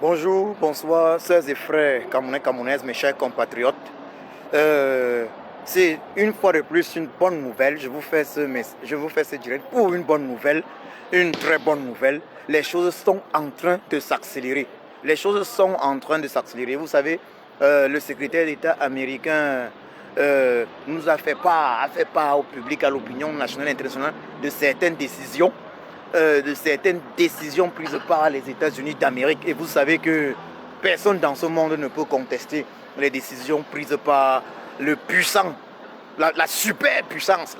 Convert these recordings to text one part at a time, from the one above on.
Bonjour, bonsoir, sœurs et frères camerounais, camerounaises, mes chers compatriotes. C'est une fois de plus une bonne nouvelle. Je vous fais ce direct pour une bonne nouvelle, une très bonne nouvelle. Les choses sont en train de s'accélérer. Les choses sont en train de s'accélérer. Vous savez, le secrétaire d'État américain nous a fait part au public, à l'opinion nationale et internationale de certaines décisions prises par les États-Unis d'Amérique. Et vous savez que personne dans ce monde ne peut contester les décisions prises par le puissant, la super puissance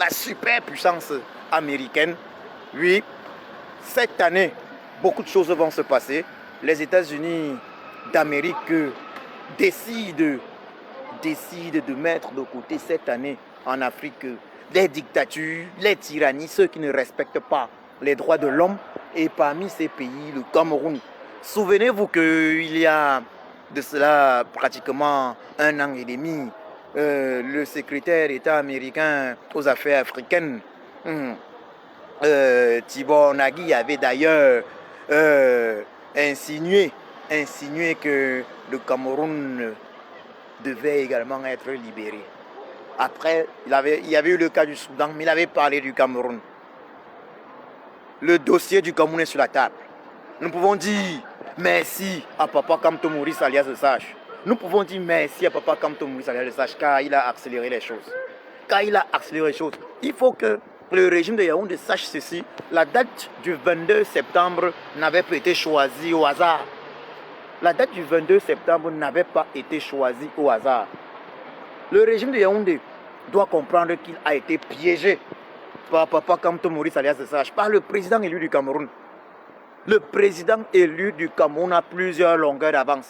américaine. Oui, cette année, beaucoup de choses vont se passer. Les États-Unis d'Amérique décident de mettre de côté cette année en Afrique les dictatures, les tyrannies, ceux qui ne respectent pas les droits de l'homme. Et parmi ces pays, le Cameroun. Souvenez-vous qu'il y a de cela pratiquement un an et demi, le secrétaire d'État américain aux affaires africaines, Tibor Nagui, avait d'ailleurs insinué que le Cameroun devait également être libéré. Après, il y avait eu le cas du Soudan, mais il avait parlé du Cameroun. Le dossier du Cameroun est sur la table. Nous pouvons dire merci à Papa Kamto Maurice alias Le Sage. Nous pouvons dire merci à Papa Kamto Maurice alias Le Sage car il a accéléré les choses. Il faut que le régime de Yaoundé sache ceci. La date du 22 septembre n'avait pas été choisie au hasard. La date du 22 septembre n'avait pas été choisie au hasard. Le régime de Yaoundé doit comprendre qu'il a été piégé par Papa Kamto Maurice alias Le Sage, par le président élu du Cameroun. Le président élu du Cameroun a plusieurs longueurs d'avance.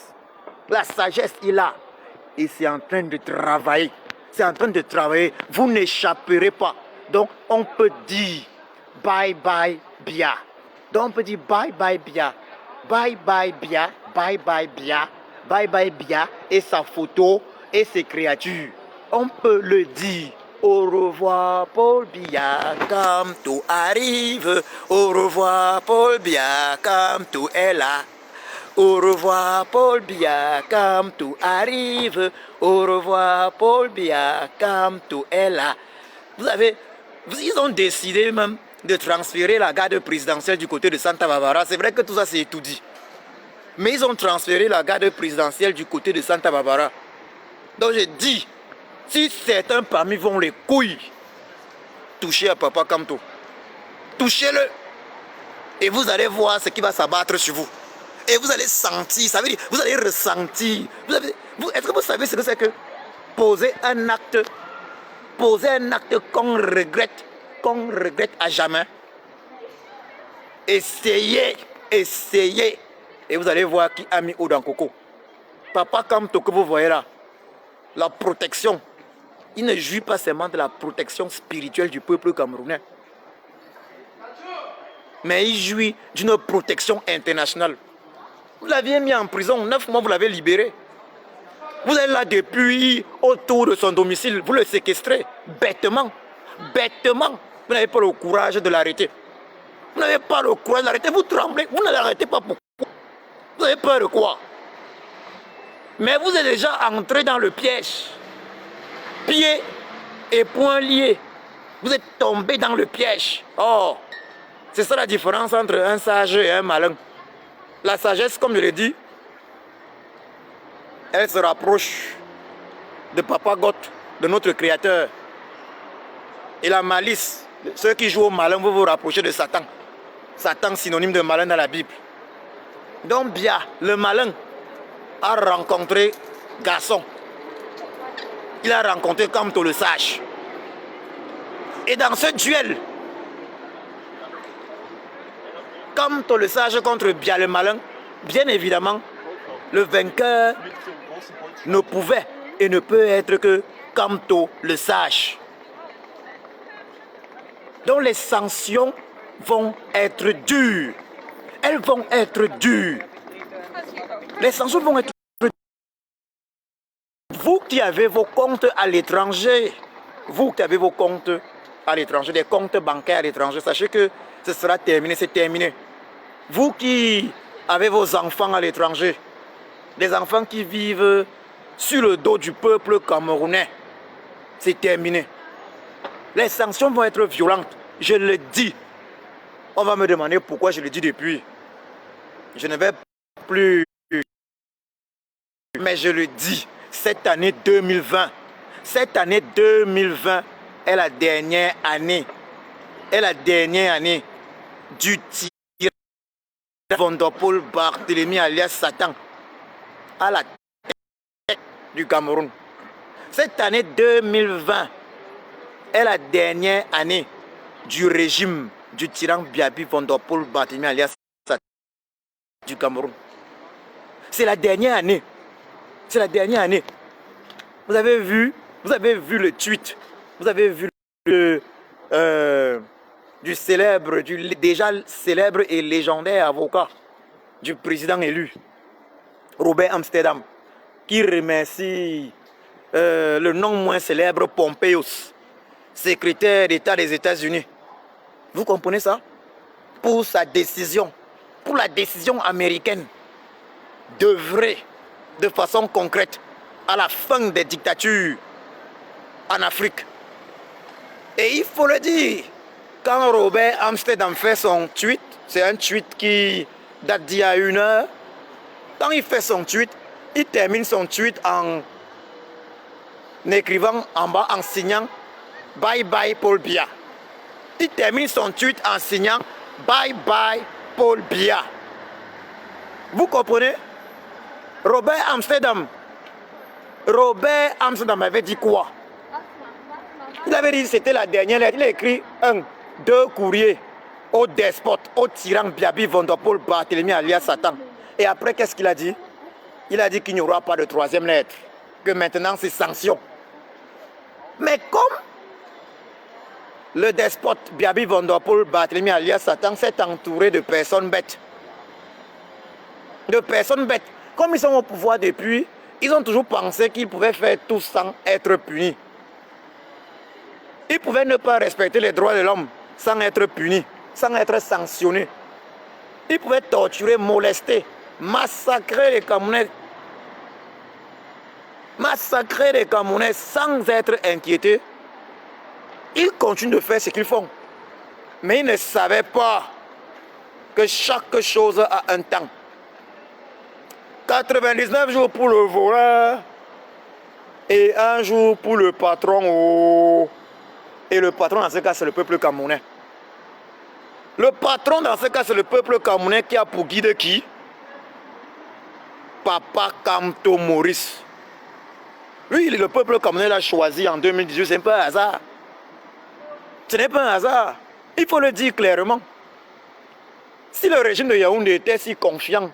La sagesse est là. Et c'est en train de travailler. Vous n'échapperez pas. Donc on peut dire bye bye Bia. Bye bye Bia. Bye bye Bia. Bye bye Bia. Bye bye Bia et sa photo et ses créatures. On peut le dire. Au revoir Paul Biya, comme tout arrive. Au revoir Paul Biya, comme tout est là. Au revoir Paul Biya, comme tout arrive. Au revoir Paul Biya, comme tout est là. Ils ont décidé même de transférer la garde présidentielle du côté de Santa Barbara. C'est vrai que tout ça c'est tout dit. Mais ils ont transféré la garde présidentielle du côté de Santa Barbara. Donc j'ai dit, si certains parmi vont les couilles, touchez à Papa Kamto. Touchez-le. Et vous allez voir ce qui va s'abattre sur vous. Et vous allez sentir, ça veut dire, vous allez ressentir. Est-ce que vous savez ce que c'est que poser un acte qu'on regrette à jamais? Essayez. Et vous allez voir qui a mis eau dans Coco. Papa Kamto que vous voyez là, la protection. Il ne jouit pas seulement de la protection spirituelle du peuple camerounais, mais il jouit d'une protection internationale. Vous l'aviez mis en prison, 9 mois, vous l'avez libéré. Vous êtes là depuis autour de son domicile, vous le séquestrez bêtement. Vous n'avez pas le courage de l'arrêter. Vous tremblez, vous ne l'arrêtez pas. Pourquoi? Vous avez peur de quoi? Mais vous êtes déjà entré dans le piège. Pieds et poings liés. Vous êtes tombé dans le piège. Oh, c'est ça la différence entre un sage et un malin. La sagesse, comme je l'ai dit, elle se rapproche de Papa Goth, de notre Créateur. Et la malice, ceux qui jouent au malin, vous vous rapprochez de Satan. Satan, synonyme de malin dans la Bible. Donc Bia, le malin, a rencontré Garçon. Il a rencontré Kamto le Sage. Et dans ce duel, Kamto le Sage contre Bia le Malin, bien évidemment, le vainqueur ne pouvait et ne peut être que Kamto le Sage. Donc les sanctions vont être dures. Elles vont être dures. Les sanctions vont être dures. Vous qui avez vos comptes à l'étranger, des comptes bancaires à l'étranger, sachez que ce sera terminé, c'est terminé. Vous qui avec vos enfants à l'étranger. Des enfants qui vivent sur le dos du peuple camerounais. C'est terminé. Les sanctions vont être violentes. Je le dis. On va me demander pourquoi je le dis depuis. Je ne vais plus. Mais je le dis. Cette année 2020. Cette année 2020 est la dernière année. Est la dernière année du tir Vondopol Barthélemy alias Satan à la tête du Cameroun. Cette année 2020 est la dernière année du régime du tyran Biabi Vondopol Barthélemy alias Satan du Cameroun. C'est la dernière année. C'est la dernière année. Vous avez vu le tweet. Vous avez vu du célèbre, déjà célèbre et légendaire avocat du président élu, Robert Amsterdam, qui remercie le non moins célèbre Pompeius, secrétaire d'État des États-Unis. Vous comprenez ça? Pour sa décision, pour la décision américaine d'œuvrer de façon concrète à la fin des dictatures en Afrique. Et il faut le dire, quand Robert Amsterdam fait son tweet, c'est un tweet qui date d'il y a 1 heure, quand il fait son tweet, il termine son tweet en écrivant en bas, en signant « Bye bye Paul Biya ». Il termine son tweet en signant « Bye bye Paul Biya ». Vous comprenez? Robert Amsterdam avait dit quoi? Il avait dit que c'était la dernière lettre. Il a écrit 2 courriers au despote, au tyran Biabi Vondopol Barthélemy alias Satan. Et après, qu'est-ce qu'il a dit? Il a dit qu'il n'y aura pas de 3e lettre, que maintenant c'est sanction. Mais comme le despote Biabi Vondopol Barthélemy alias Satan s'est entouré de personnes bêtes, comme ils sont au pouvoir depuis, ils ont toujours pensé qu'ils pouvaient faire tout sans être punis. Ils pouvaient ne pas respecter les droits de l'homme sans être punis, sans être sanctionnés. Ils pouvaient torturer, molester, massacrer les Camerounais sans être inquiétés. Ils continuent de faire ce qu'ils font. Mais ils ne savaient pas que chaque chose a un temps. 99 jours pour le voleur et 1 jour pour le patron. Oh. Et le patron dans ce cas c'est le peuple camerounais. Le patron dans ce cas c'est le peuple camerounais qui a pour guide qui? Papa Kamto Maurice. Lui, le peuple camerounais l'a choisi en 2018, c'est pas un hasard. Ce n'est pas un hasard. Il faut le dire clairement. Si le régime de Yaoundé était si confiant,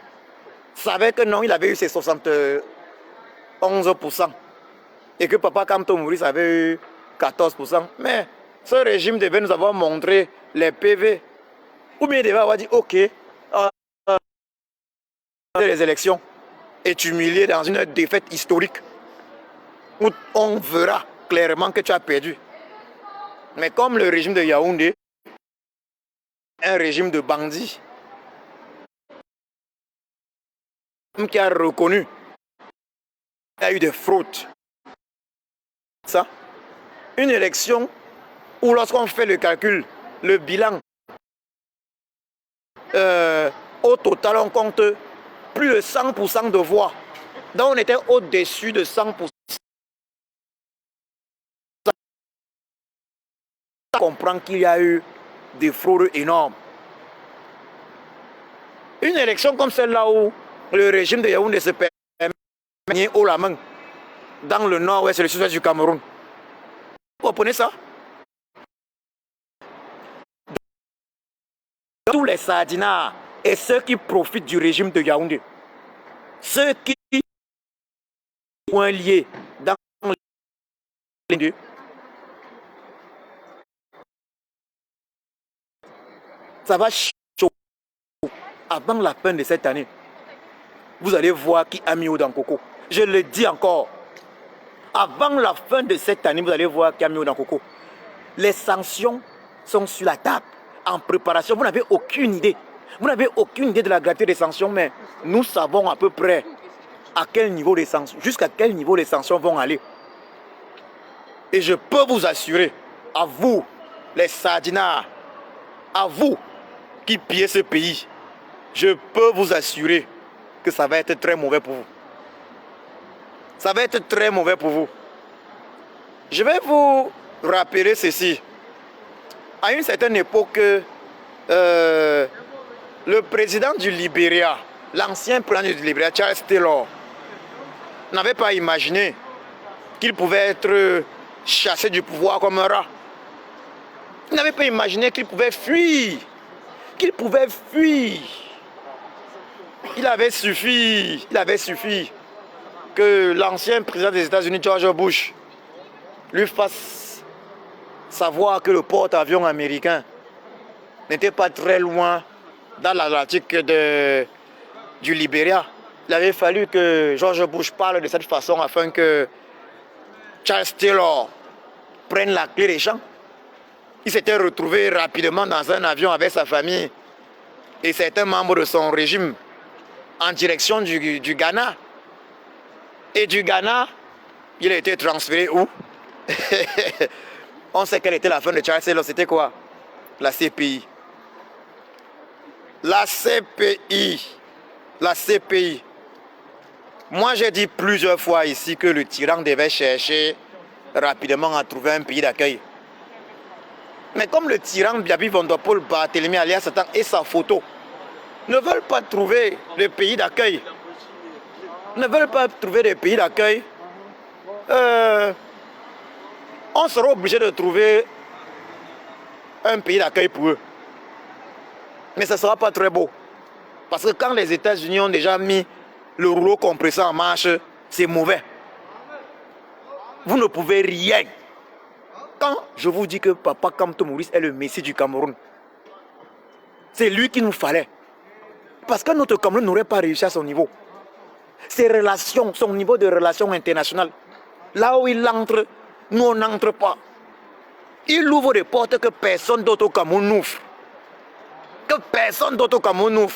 savait que non, il avait eu ses 71% et que Papa Kamto Maurice avait eu 14%. Mais ce régime devait nous avoir montré les PV. Ou bien il devait avoir dit ok, les élections est humilié dans une défaite historique où on verra clairement que tu as perdu. Mais comme le régime de Yaoundé est un régime de bandits, qui a reconnu qu'il y a eu des fraudes. Ça, une élection où lorsqu'on fait le calcul, le bilan, au total on compte plus de 100% de voix. Donc on était au-dessus de 100%. On comprend qu'il y a eu des fraudes énormes. Une élection comme celle-là où le régime de Yaoundé se permet de gagner haut la main dans le nord-ouest et le sud-ouest du Cameroun. Vous comprenez ça? Tous les sardinards et ceux qui profitent du régime de Yaoundé, ceux qui sont liés dans les deux, ça va chauffer avant la fin de cette année. Vous allez voir qui a mis au dans Coco. Je le dis encore. Avant la fin de cette année, vous allez voir qui a mis au dans Coco. Les sanctions sont sur la table, en préparation. Vous n'avez aucune idée. Vous n'avez aucune idée de la gravité des sanctions, mais nous savons à peu près à quel niveau les sanctions, jusqu'à quel niveau les sanctions vont aller. Et je peux vous assurer, à vous, les sardinards, à vous qui pillez ce pays, je peux vous assurer que ça va être très mauvais pour vous. Ça va être très mauvais pour vous. Je vais vous rappeler ceci. À une certaine époque, le président du Libéria, l'ancien président du Libéria, Charles Taylor, n'avait pas imaginé qu'il pouvait être chassé du pouvoir comme un rat. Il n'avait pas imaginé qu'il pouvait fuir. Qu'il pouvait fuir. Il avait suffi que l'ancien président des États-Unis, George Bush, lui fasse savoir que le porte-avions américain n'était pas très loin dans l'Atlantique du Libéria. Il avait fallu que George Bush parle de cette façon afin que Charles Taylor prenne la clé des champs. Il s'était retrouvé rapidement dans un avion avec sa famille et certains membres de son régime en direction du Ghana. Et du Ghana, il a été transféré où? On sait quelle était la fin de Charles Taylor, c'était quoi? La CPI. La CPI. La CPI. Moi, j'ai dit plusieurs fois ici que le tyran devait chercher rapidement à trouver un pays d'accueil. Mais comme le tyran Biaby Vondopol Barthélemy alias Satan et sa photo ne veulent pas trouver le pays d'accueil, on sera obligé de trouver un pays d'accueil pour eux. Mais ça ne sera pas très beau. Parce que quand les États-Unis ont déjà mis le rouleau compresseur en marche, c'est mauvais. Vous ne pouvez rien. Quand je vous dis que Papa Kamto Maurice est le Messie du Cameroun, c'est lui qu'il nous fallait. Parce que notre Cameroun n'aurait pas réussi à son niveau. Ses relations, son niveau de relations internationales, là où il entre, nous on n'entre pas. Il ouvre des portes que personne d'autre au Cameroun n'ouvre. Que personne d'autre au Cameroun n'ouvre.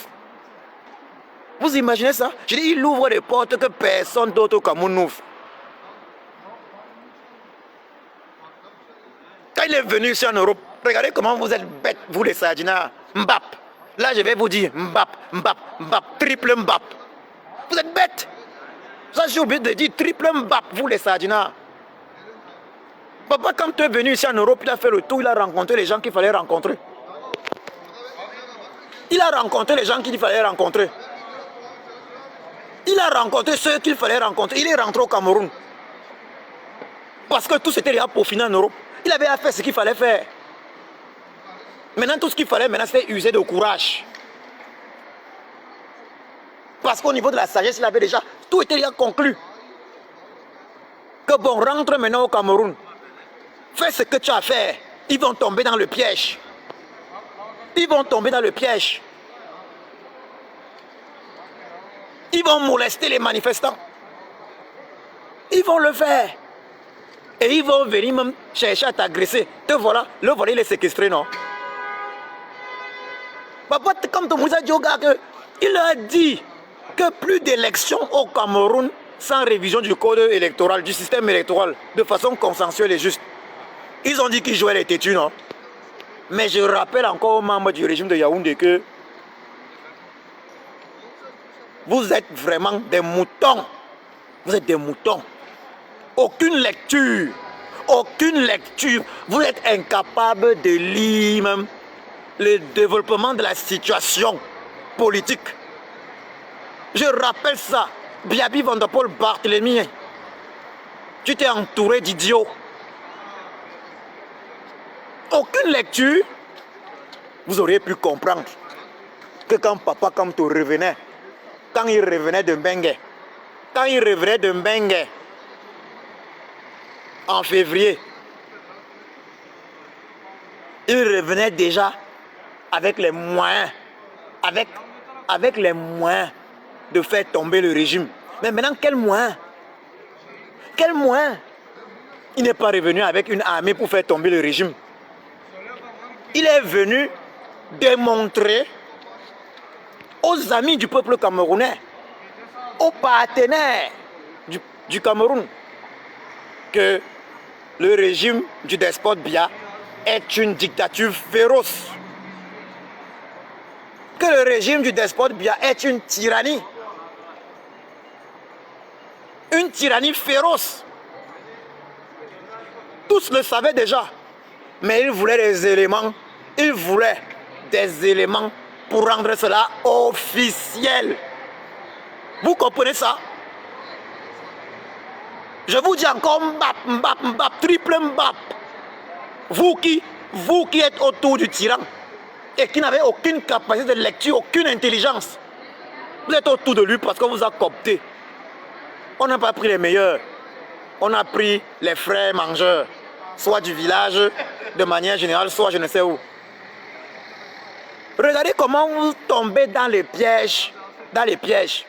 Vous imaginez ça? Je dis, il ouvre des portes que personne d'autre au Cameroun n'ouvre. Quand il est venu ici en Europe, regardez comment vous êtes bêtes, vous les sardinards. Mbap. Là, je vais vous dire Mbap, Mbap, Mbap, triple Mbap. Vous êtes bêtes. Ça, j'ai oublié de dire triple Mbap, vous les sardinards. Papa, quand tu es venu ici en Europe, il a fait le tour, il a rencontré les gens qu'il fallait rencontrer. Il a rencontré les gens qu'il fallait rencontrer. Il a rencontré ceux qu'il fallait rencontrer. Il est rentré au Cameroun. Parce que tout c'était déjà peaufiné en Europe. Il avait fait ce qu'il fallait faire. Maintenant, tout ce qu'il fallait, maintenant, c'était user de courage. Parce qu'au niveau de la sagesse, il avait déjà, tout était déjà conclu. Que bon, rentre maintenant au Cameroun. Fais ce que tu as à faire. Ils vont tomber dans le piège. Ils vont tomber dans le piège. Ils vont molester les manifestants. Ils vont le faire. Et ils vont venir même chercher à t'agresser. Te voilà, le voilà, il est séquestré, non? Papa, comme ton Moussa Dioga, il a dit que plus d'élections au Cameroun sans révision du code électoral, du système électoral, de façon consensuelle et juste. Ils ont dit qu'ils jouaient les têtus, non? Mais je rappelle encore aux membres du régime de Yaoundé que vous êtes vraiment des moutons. Vous êtes des moutons. Aucune lecture. Vous êtes incapable de lire même le développement de la situation politique. Je rappelle ça. Biaby Vondopol Barthélemy. Tu t'es entouré d'idiots. Aucune lecture. Vous auriez pu comprendre que quand Papa Kamto revenait, quand il revenait de Mbengue, en février, il revenait déjà avec les moyens, avec les moyens de faire tomber le régime. Mais maintenant, quel moyen? Quel moyen? Il n'est pas revenu avec une armée pour faire tomber le régime. Il est venu démontrer aux amis du peuple camerounais, aux partenaires du Cameroun, que le régime du despote Biya est une dictature féroce. Que le régime du despote Biya est une tyrannie. Une tyrannie féroce. Tous le savaient déjà. Mais ils voulaient des éléments. Ils voulaient des éléments pour rendre cela officiel. Vous comprenez ça? Je vous dis encore Mbap, Mbap, Mbap, triple Mbap. Vous qui êtes autour du tyran et qui n'avez aucune capacité de lecture, aucune intelligence, vous êtes autour de lui parce qu'on vous a coopté. On n'a pas pris les meilleurs. On a pris les frères mangeurs, soit du village de manière générale, soit je ne sais où. Regardez comment vous tombez dans les pièges. Dans les pièges.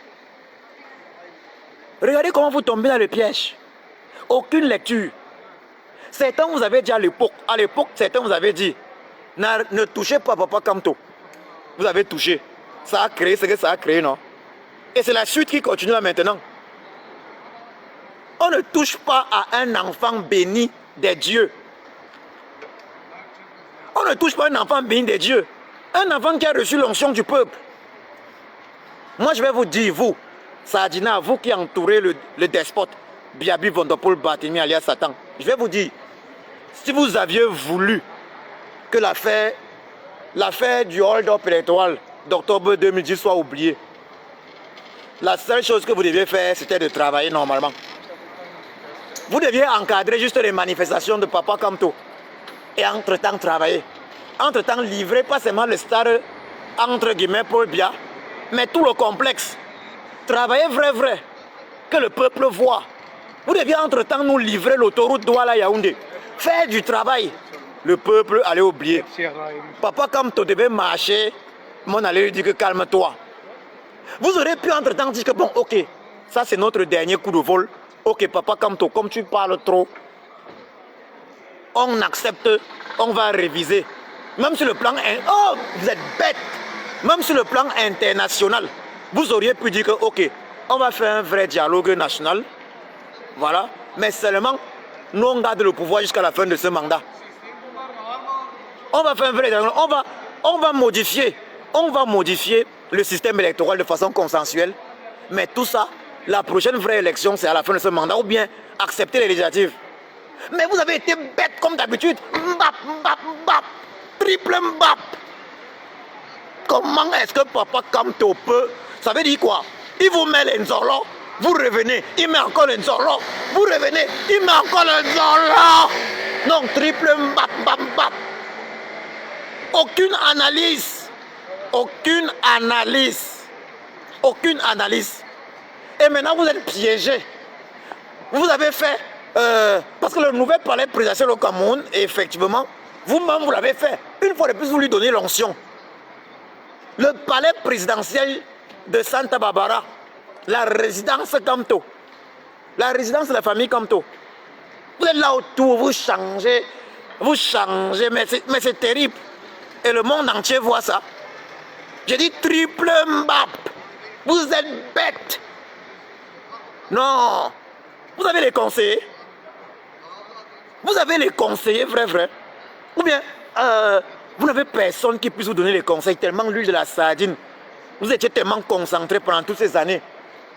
Regardez comment vous tombez dans les pièges. Aucune lecture. Certains vous avaient dit à l'époque, certains vous avaient dit, ne touchez pas Papa Kamto. Vous avez touché. Ça a créé ce que ça a créé, non? Et c'est la suite qui continue là maintenant. On ne touche pas à un enfant béni des dieux. On ne touche pas à un enfant béni des dieux. Un enfant qui a reçu l'onction du peuple. Moi, je vais vous dire, vous, Sadina, vous qui entourez le despote, Biabi Vondopol Batimi alias Satan, je vais vous dire, si vous aviez voulu que l'affaire du hold-up électoral d'octobre 2010 soit oubliée, la seule chose que vous deviez faire, c'était de travailler normalement. Vous deviez encadrer juste les manifestations de Papa Kamto et entre-temps travailler. Entre-temps livrer pas seulement le stade entre guillemets pour Biya, mais tout le complexe. Travailler vrai, que le peuple voit. Vous deviez entre-temps nous livrer l'autoroute Douala-Yaoundé. Faire du travail. Le peuple allait oublier. Papa Kamto devait marcher, on allait lui dire que calme-toi. Vous aurez pu entre-temps dire que bon, ok, ça c'est notre dernier coup de vol. Ok, Papa Kamto, comme tu parles trop, on accepte, on va réviser. Même sur le plan... Oh, vous êtes bête. Même sur le plan international, vous auriez pu dire que, ok, on va faire un vrai dialogue national. Voilà. Mais seulement, nous, on garde le pouvoir jusqu'à la fin de ce mandat. On va faire un vrai dialogue. On va modifier le système électoral de façon consensuelle. Mais tout ça, la prochaine vraie élection, c'est à la fin de ce mandat. Ou bien accepter les législatives. Mais vous avez été bête comme d'habitude. Mbap, mbap, mbap. Triple Mbap. Comment est-ce que Papa Kamto peut? Ça veut dire quoi? Il vous met l'enzorlo, vous revenez, il met encore l'enzorlo, vous revenez, il met encore l'enzorlo. Non, triple Mbap, Mbap, Mbap. Aucune analyse. Aucune analyse. Aucune analyse. Et maintenant vous êtes piégés. Vous avez fait... parce que le nouvel palais présidentiel au Cameroun, effectivement, vous-même vous l'avez fait. Une fois de plus, vous lui donnez l'onction. Le palais présidentiel de Santa Barbara, la résidence Kamto, la résidence de la famille Kamto. Vous êtes là autour, vous changez, mais c'est terrible. Et le monde entier voit ça. J'ai dit triple Mbap. Vous êtes bêtes. Non. Vous avez les conseillers. Vous avez les conseillers, vrai. Ou bien, vous n'avez personne qui puisse vous donner les conseils, tellement l'huile de la sardine. Vous étiez tellement concentré pendant toutes ces années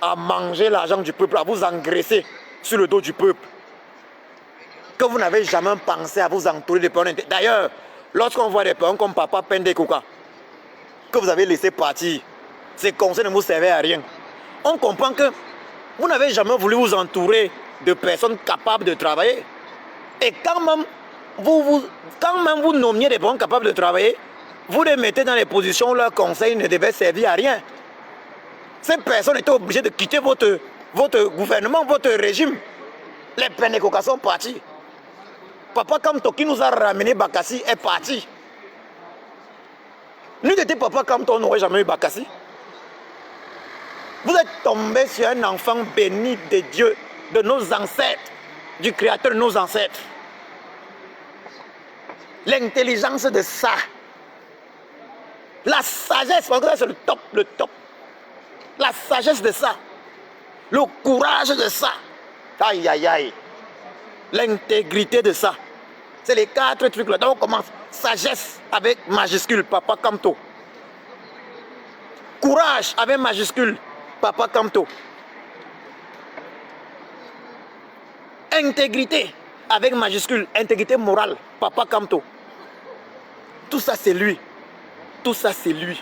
à manger l'argent du peuple, à vous engraisser sur le dos du peuple, que vous n'avez jamais pensé à vous entourer de personnes. D'ailleurs, lorsqu'on voit des personnes comme Papa Pende Kouka, que vous avez laissé partir, ces conseils ne vous servaient à rien. On comprend que vous n'avez jamais voulu vous entourer de personnes capables de travailler. Et quand même vous nommiez des personnes capables de travailler, vous les mettez dans les positions où leurs conseils ne devaient servir à rien. Ces personnes étaient obligées de quitter votre gouvernement, votre régime. Les Pénécoca sont partis. Papa Kamto qui nous a ramené Bakassi est parti. Nous n'était Papa Kamto, on n'aurait jamais eu Bakassi. Vous êtes tombé sur un enfant béni de Dieu, de nos ancêtres, du créateur de nos ancêtres. L'intelligence de ça. La sagesse, parce que ça c'est le top, le top. La sagesse de ça. Le courage de ça. Aïe, aïe, aïe. L'intégrité de ça. C'est les 4 trucs là. Donc on commence. Sagesse avec majuscule, Papa Kamto. Courage avec majuscule, Papa Kamto. Intégrité avec majuscule, intégrité morale, Papa Kamto. Tout ça c'est lui. Tout ça c'est lui.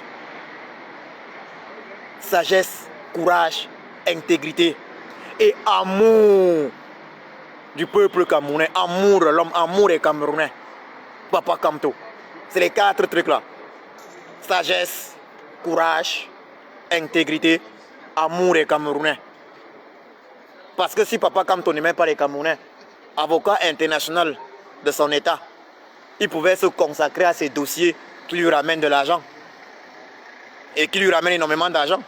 Sagesse, courage, intégrité et amour du peuple camerounais. Amour de l'homme, amour des Camerounais. Papa Kamto. C'est les 4 trucs là. Sagesse, courage, intégrité, amour des Camerounais. Parce que si Papa Kamto n'aimait pas les Camerounais, avocat international de son état, il pouvait se consacrer à ses dossiers qui lui ramènent de l'argent. Et qui lui ramènent énormément d'argent.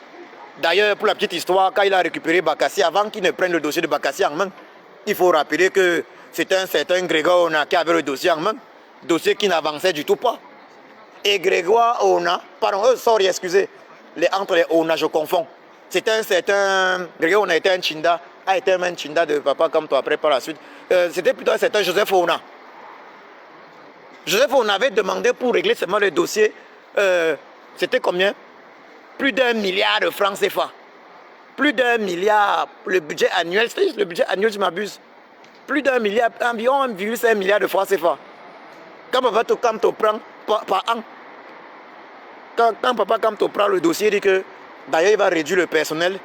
D'ailleurs, pour la petite histoire, quand il a récupéré Bakassi, avant qu'il ne prenne le dossier de Bakassi en main, il faut rappeler que c'est un certain Grégoire Ona qui avait le dossier en main, dossier qui n'avançait du tout pas. Et Grégoire Ona, pardon, sorry, excusez, entre les Ona, je confonds. C'est un certain, Grégoire Ona était un Chinda, a été un Chinda de Papa comme toi après par la suite. C'était plutôt un certain Joseph Ona. Joseph Ona avait demandé pour régler seulement le dossier, c'était combien? Plus d'1 milliard de francs CFA. Plus d'1 milliard, le budget annuel, c'est le budget annuel, je m'abuse. Plus d'1 milliard, environ 1,5 milliard de francs CFA. Quand Papa Kamto prend par an, quand Papa Kamto prend le dossier, il dit que d'ailleurs il va réduire le personnel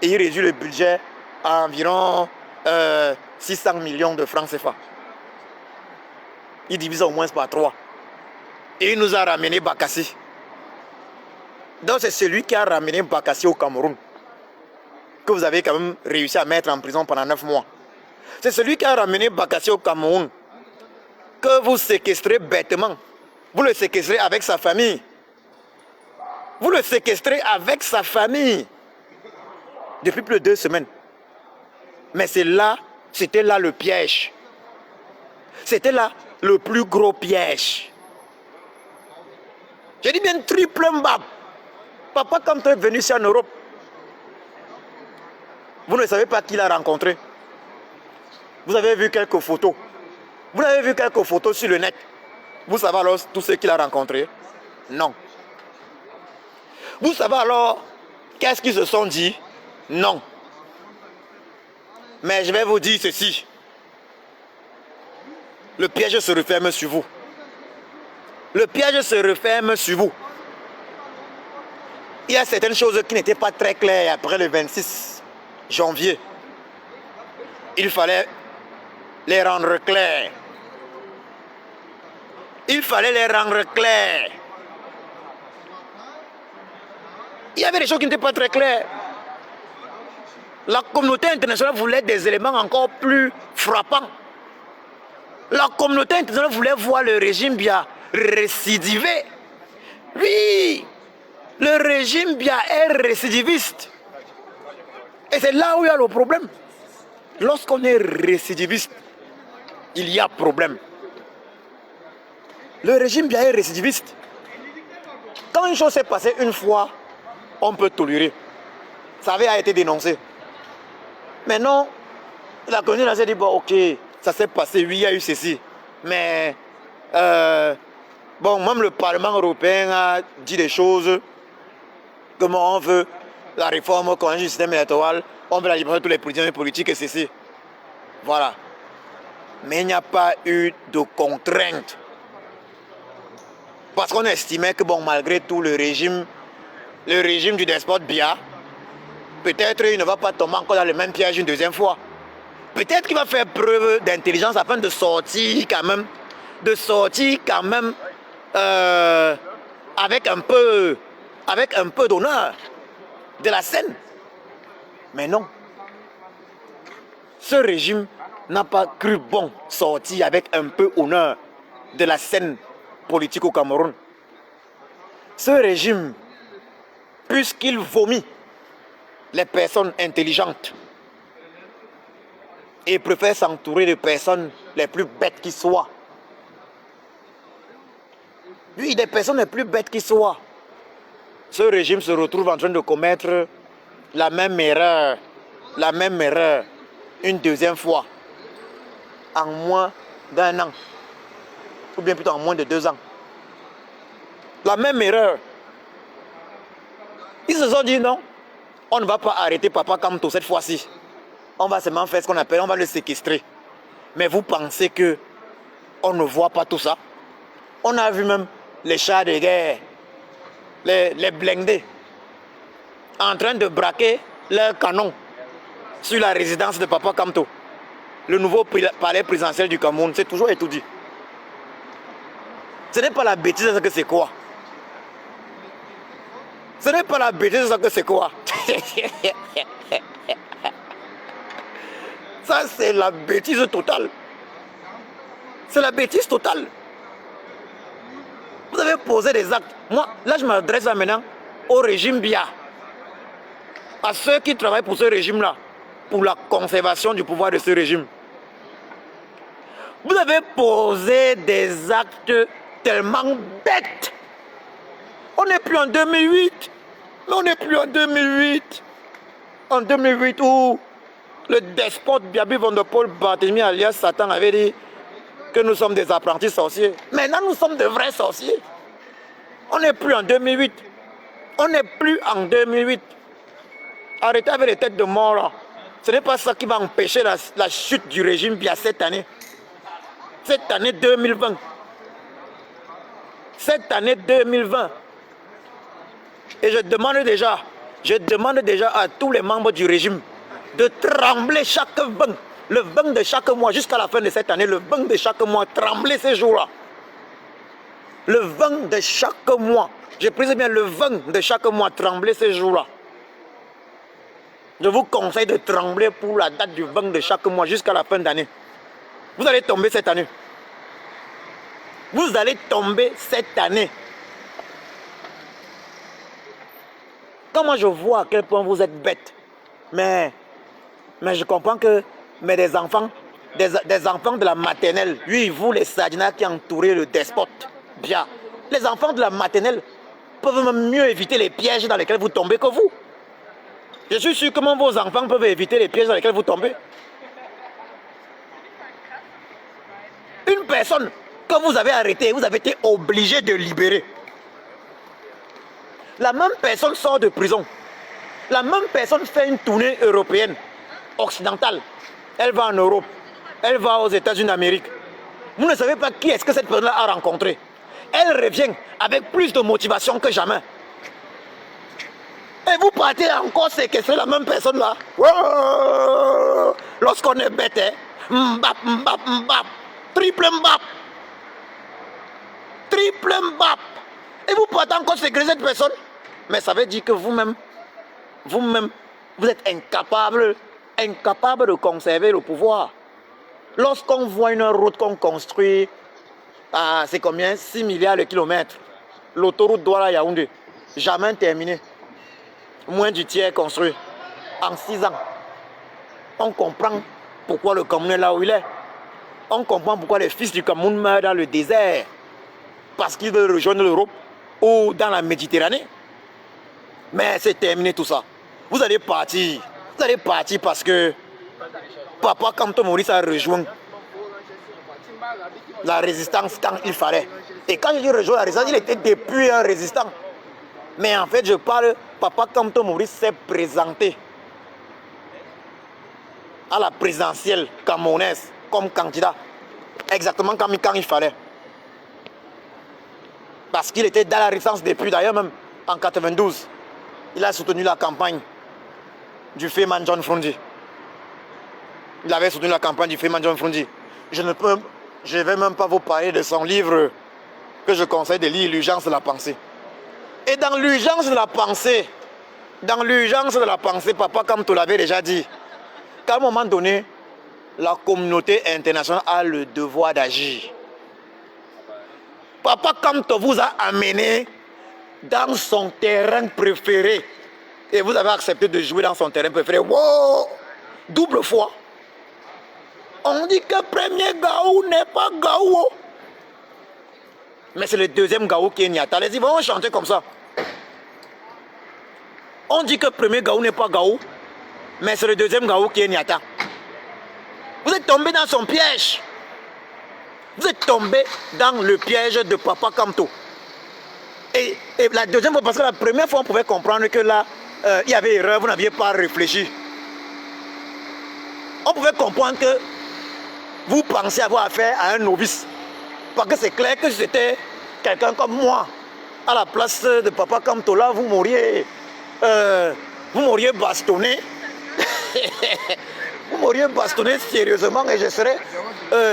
et il réduit le budget à environ 600 millions de francs CFA. Il divise au moins par 3. Et il nous a ramené Bakassi. Donc c'est celui qui a ramené Bakassi au Cameroun, que vous avez quand même réussi à mettre en prison pendant 9 mois. C'est celui qui a ramené Bakassi au Cameroun, que vous séquestrez bêtement. Vous le séquestrez avec sa famille. Vous le séquestrez avec sa famille. Depuis plus de 2 semaines. Mais c'est là, c'était là le piège. C'était là le plus gros piège. J'ai dit bien triple mbab. Papa, quand tu es venu ici en Europe, vous ne savez pas qui l'a rencontré. Vous avez vu quelques photos. Vous avez vu quelques photos sur le net. Vous savez alors tous ceux qu'il a rencontrés? Non. Vous savez alors qu'est-ce qu'ils se sont dit? Non. Mais je vais vous dire ceci. Le piège se referme sur vous. Le piège se referme sur vous. Il y a certaines choses qui n'étaient pas très claires après le 26 janvier. Il fallait les rendre claires. Il fallait les rendre claires. Il y avait des choses qui n'étaient pas très claires. La communauté internationale voulait des éléments encore plus frappants. La communauté internationale voulait voir le régime Biya récidiver. Oui, le régime Biya est récidiviste. Et c'est là où il y a le problème. Lorsqu'on est récidiviste, il y a problème. Le régime Biya est récidiviste. Quand une chose s'est passée une fois, on peut tolérer. Ça avait été dénoncé. Mais non, la communauté s'est dit, bon ok, ça s'est passé, oui, il y a eu ceci. Mais, bon, même le Parlement européen a dit des choses, comment on veut la réforme du système électoral, on veut la libération de tous les prisonniers politiques et ceci. Voilà. Mais il n'y a pas eu de contrainte. Parce qu'on estimait que, bon, malgré tout, le régime du despote Biya, peut-être il ne va pas tomber encore dans le même piège une deuxième fois. Peut-être qu'il va faire preuve d'intelligence afin de sortir quand même, avec un peu d'honneur de la scène. Mais non. Ce régime n'a pas cru bon sortir avec un peu d'honneur de la scène politique au Cameroun. Ce régime, puisqu'il vomit les personnes intelligentes et préfère s'entourer de personnes les plus bêtes qui soient. Lui, des personnes les plus bêtes qui soient. ce régime se retrouve en train de commettre la même erreur, une deuxième fois, en moins d'1 an, ou bien plutôt en moins de 2 ans. La même erreur. Ils se sont dit non, on ne va pas arrêter Papa Kamto cette fois-ci. On va seulement faire ce qu'on appelle, on va le séquestrer. Mais vous pensez que on ne voit pas tout ça? On a vu même les chars de guerre, les blindés, en train de braquer leurs canons sur la résidence de Papa Kamto. Le nouveau palais présidentiel du Cameroun, c'est toujours étudié. Ce n'est pas la bêtise, c'est que c'est quoi? Ce n'est pas la bêtise, c'est que c'est quoi? Ça, c'est la bêtise totale. C'est la bêtise totale. Vous avez posé des actes. Moi, là, je m'adresse maintenant au régime Biya. À ceux qui travaillent pour ce régime-là, pour la conservation du pouvoir de ce régime. Vous avez posé des actes tellement bêtes. On n'est plus en 2008. Mais on n'est plus en 2008. En 2008 où le despote Biaby Van der Pol Barthélemy alias Satan avait dit que nous sommes des apprentis sorciers. Maintenant, nous sommes de vrais sorciers. On n'est plus en 2008. On n'est plus en 2008. Arrêtez avec les têtes de mort là. Ce n'est pas ça qui va empêcher la chute du régime Biya cette année. Cette année 2020. Cette année 2020. Et je demande déjà à tous les membres du régime de trembler chaque 20. Le 20 de chaque mois jusqu'à la fin de cette année, le 20 de chaque mois, trembler ces jours-là. Le 20 de chaque mois, je précise bien le 20 de chaque mois, trembler ces jours-là. Je vous conseille de trembler pour la date du 20 de chaque mois jusqu'à la fin d'année. Vous allez tomber cette année. Vous allez tomber cette année. Quand moi je vois à quel point vous êtes bêtes, mais je comprends que des enfants de la maternelle, oui, vous les Sadina qui entourez le despote, bien, les enfants de la maternelle peuvent même mieux éviter les pièges dans lesquels vous tombez que vous. Je suis sûr comment vos enfants peuvent éviter les pièges dans lesquels vous tombez. Une personne que vous avez arrêtée, vous avez été obligé de libérer. La même personne sort de prison. La même personne fait une tournée européenne, occidentale. Elle va en Europe. Elle va aux États-Unis d'Amérique. Vous ne savez pas qui est-ce que cette personne-là a rencontré. Elle revient avec plus de motivation que jamais. Et vous partez encore séquestrer la même personne-là. Lorsqu'on est bête, hein? Mbap, mbap, mbap. Triple mbap. Triple mbap. Et vous partez encore séquestrer cette personne. Mais ça veut dire que vous-même, vous êtes incapable de conserver le pouvoir. Lorsqu'on voit une route qu'on construit, c'est combien? 6 milliards de kilomètres. L'autoroute Douala-Yaoundé, jamais terminée. Moins du tiers construit. En 6 ans. On comprend pourquoi le Cameroun est là où il est. On comprend pourquoi les fils du Cameroun meurent dans le désert. Parce qu'ils veulent rejoindre l'Europe ou dans la Méditerranée. Mais c'est terminé tout ça. Vous allez partir. Vous allez partir parce que Papa Kamto Maurice a rejoint la résistance quand il fallait. Et quand je dis rejoindre la résistance, il était depuis un résistant. Mais en fait, je parle, Papa Kamto Maurice s'est présenté à la présidentielle camerounaise comme candidat. Exactement quand il fallait. Parce qu'il était dans la résistance depuis, d'ailleurs même en 92. Il a soutenu la campagne du Féman John Frondi. Il avait soutenu la campagne du Féman John Frondi. Je ne vais même pas vous parler de son livre que je conseille de lire, L'urgence de la pensée. Et dans l'urgence de la pensée, Papa Kamto l'avait déjà dit, qu'à un moment donné, la communauté internationale a le devoir d'agir. Papa Kamto vous a amené dans son terrain préféré. Et vous avez accepté de jouer dans son terrain préféré. Wow! Double fois. On dit que premier Gaou n'est pas Gaou. Mais c'est le deuxième Gaou qui est Niata. Allez-y, on va chanter comme ça. On dit que le premier Gaou n'est pas Gaou, mais c'est le deuxième Gaou qui est Niata. Vous êtes tombé dans son piège. Vous êtes tombé dans le piège de Papa Kamto. Et la deuxième fois, parce que la première fois, on pouvait comprendre que là, il y avait erreur, vous n'aviez pas réfléchi. On pouvait comprendre que vous pensiez avoir affaire à un novice. Parce que c'est clair que si c'était quelqu'un comme moi, à la place de Papa Kamto, là, vous m'auriez bastonné. Vous m'auriez bastonné sérieusement et je serais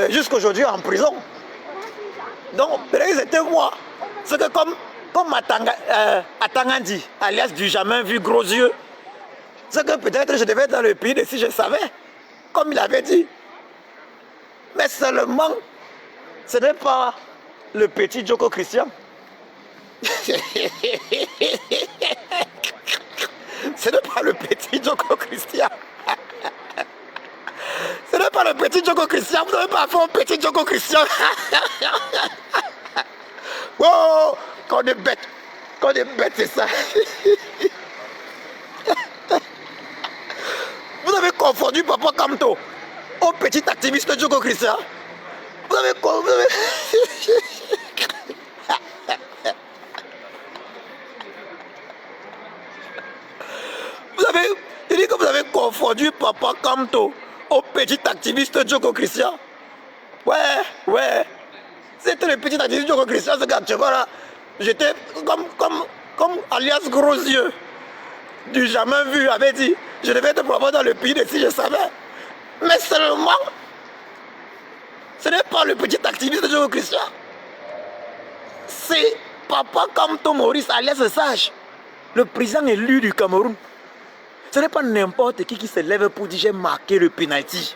jusqu'aujourd'hui en prison. Donc, c'était moi. C'est que comme Atangandi, alias du jamais vu gros yeux, c'est que peut-être je devais être dans le pays de si je savais, comme il avait dit. Mais seulement, ce n'est pas le petit Djoko Christian. Ce n'est pas le petit Djoko Christian. Ce n'est pas le petit Djoko Christian. Vous n'avez pas fait un petit Djoko Christian. Oh, quand on est bête. Quand on est bête, c'est ça. Vous avez confondu Papa Kamto au petit activiste Djoko Christian. Vous avez... Il dit que vous avez confondu Papa Kamto au petit activiste Djoko Christian. Ouais. C'était le petit activiste Djoko Christian, ce qu'actuellement là, j'étais comme alias Gros Yeux, du jamais vu, avait dit, je devais être probablement dans le pays de si je savais. Mais seulement, ce n'est pas le petit activiste Djoko Christian. C'est Papa Kamto Maurice, alias Sage, le président élu du Cameroun. Ce n'est pas n'importe qui se lève pour dire j'ai marqué le penalty.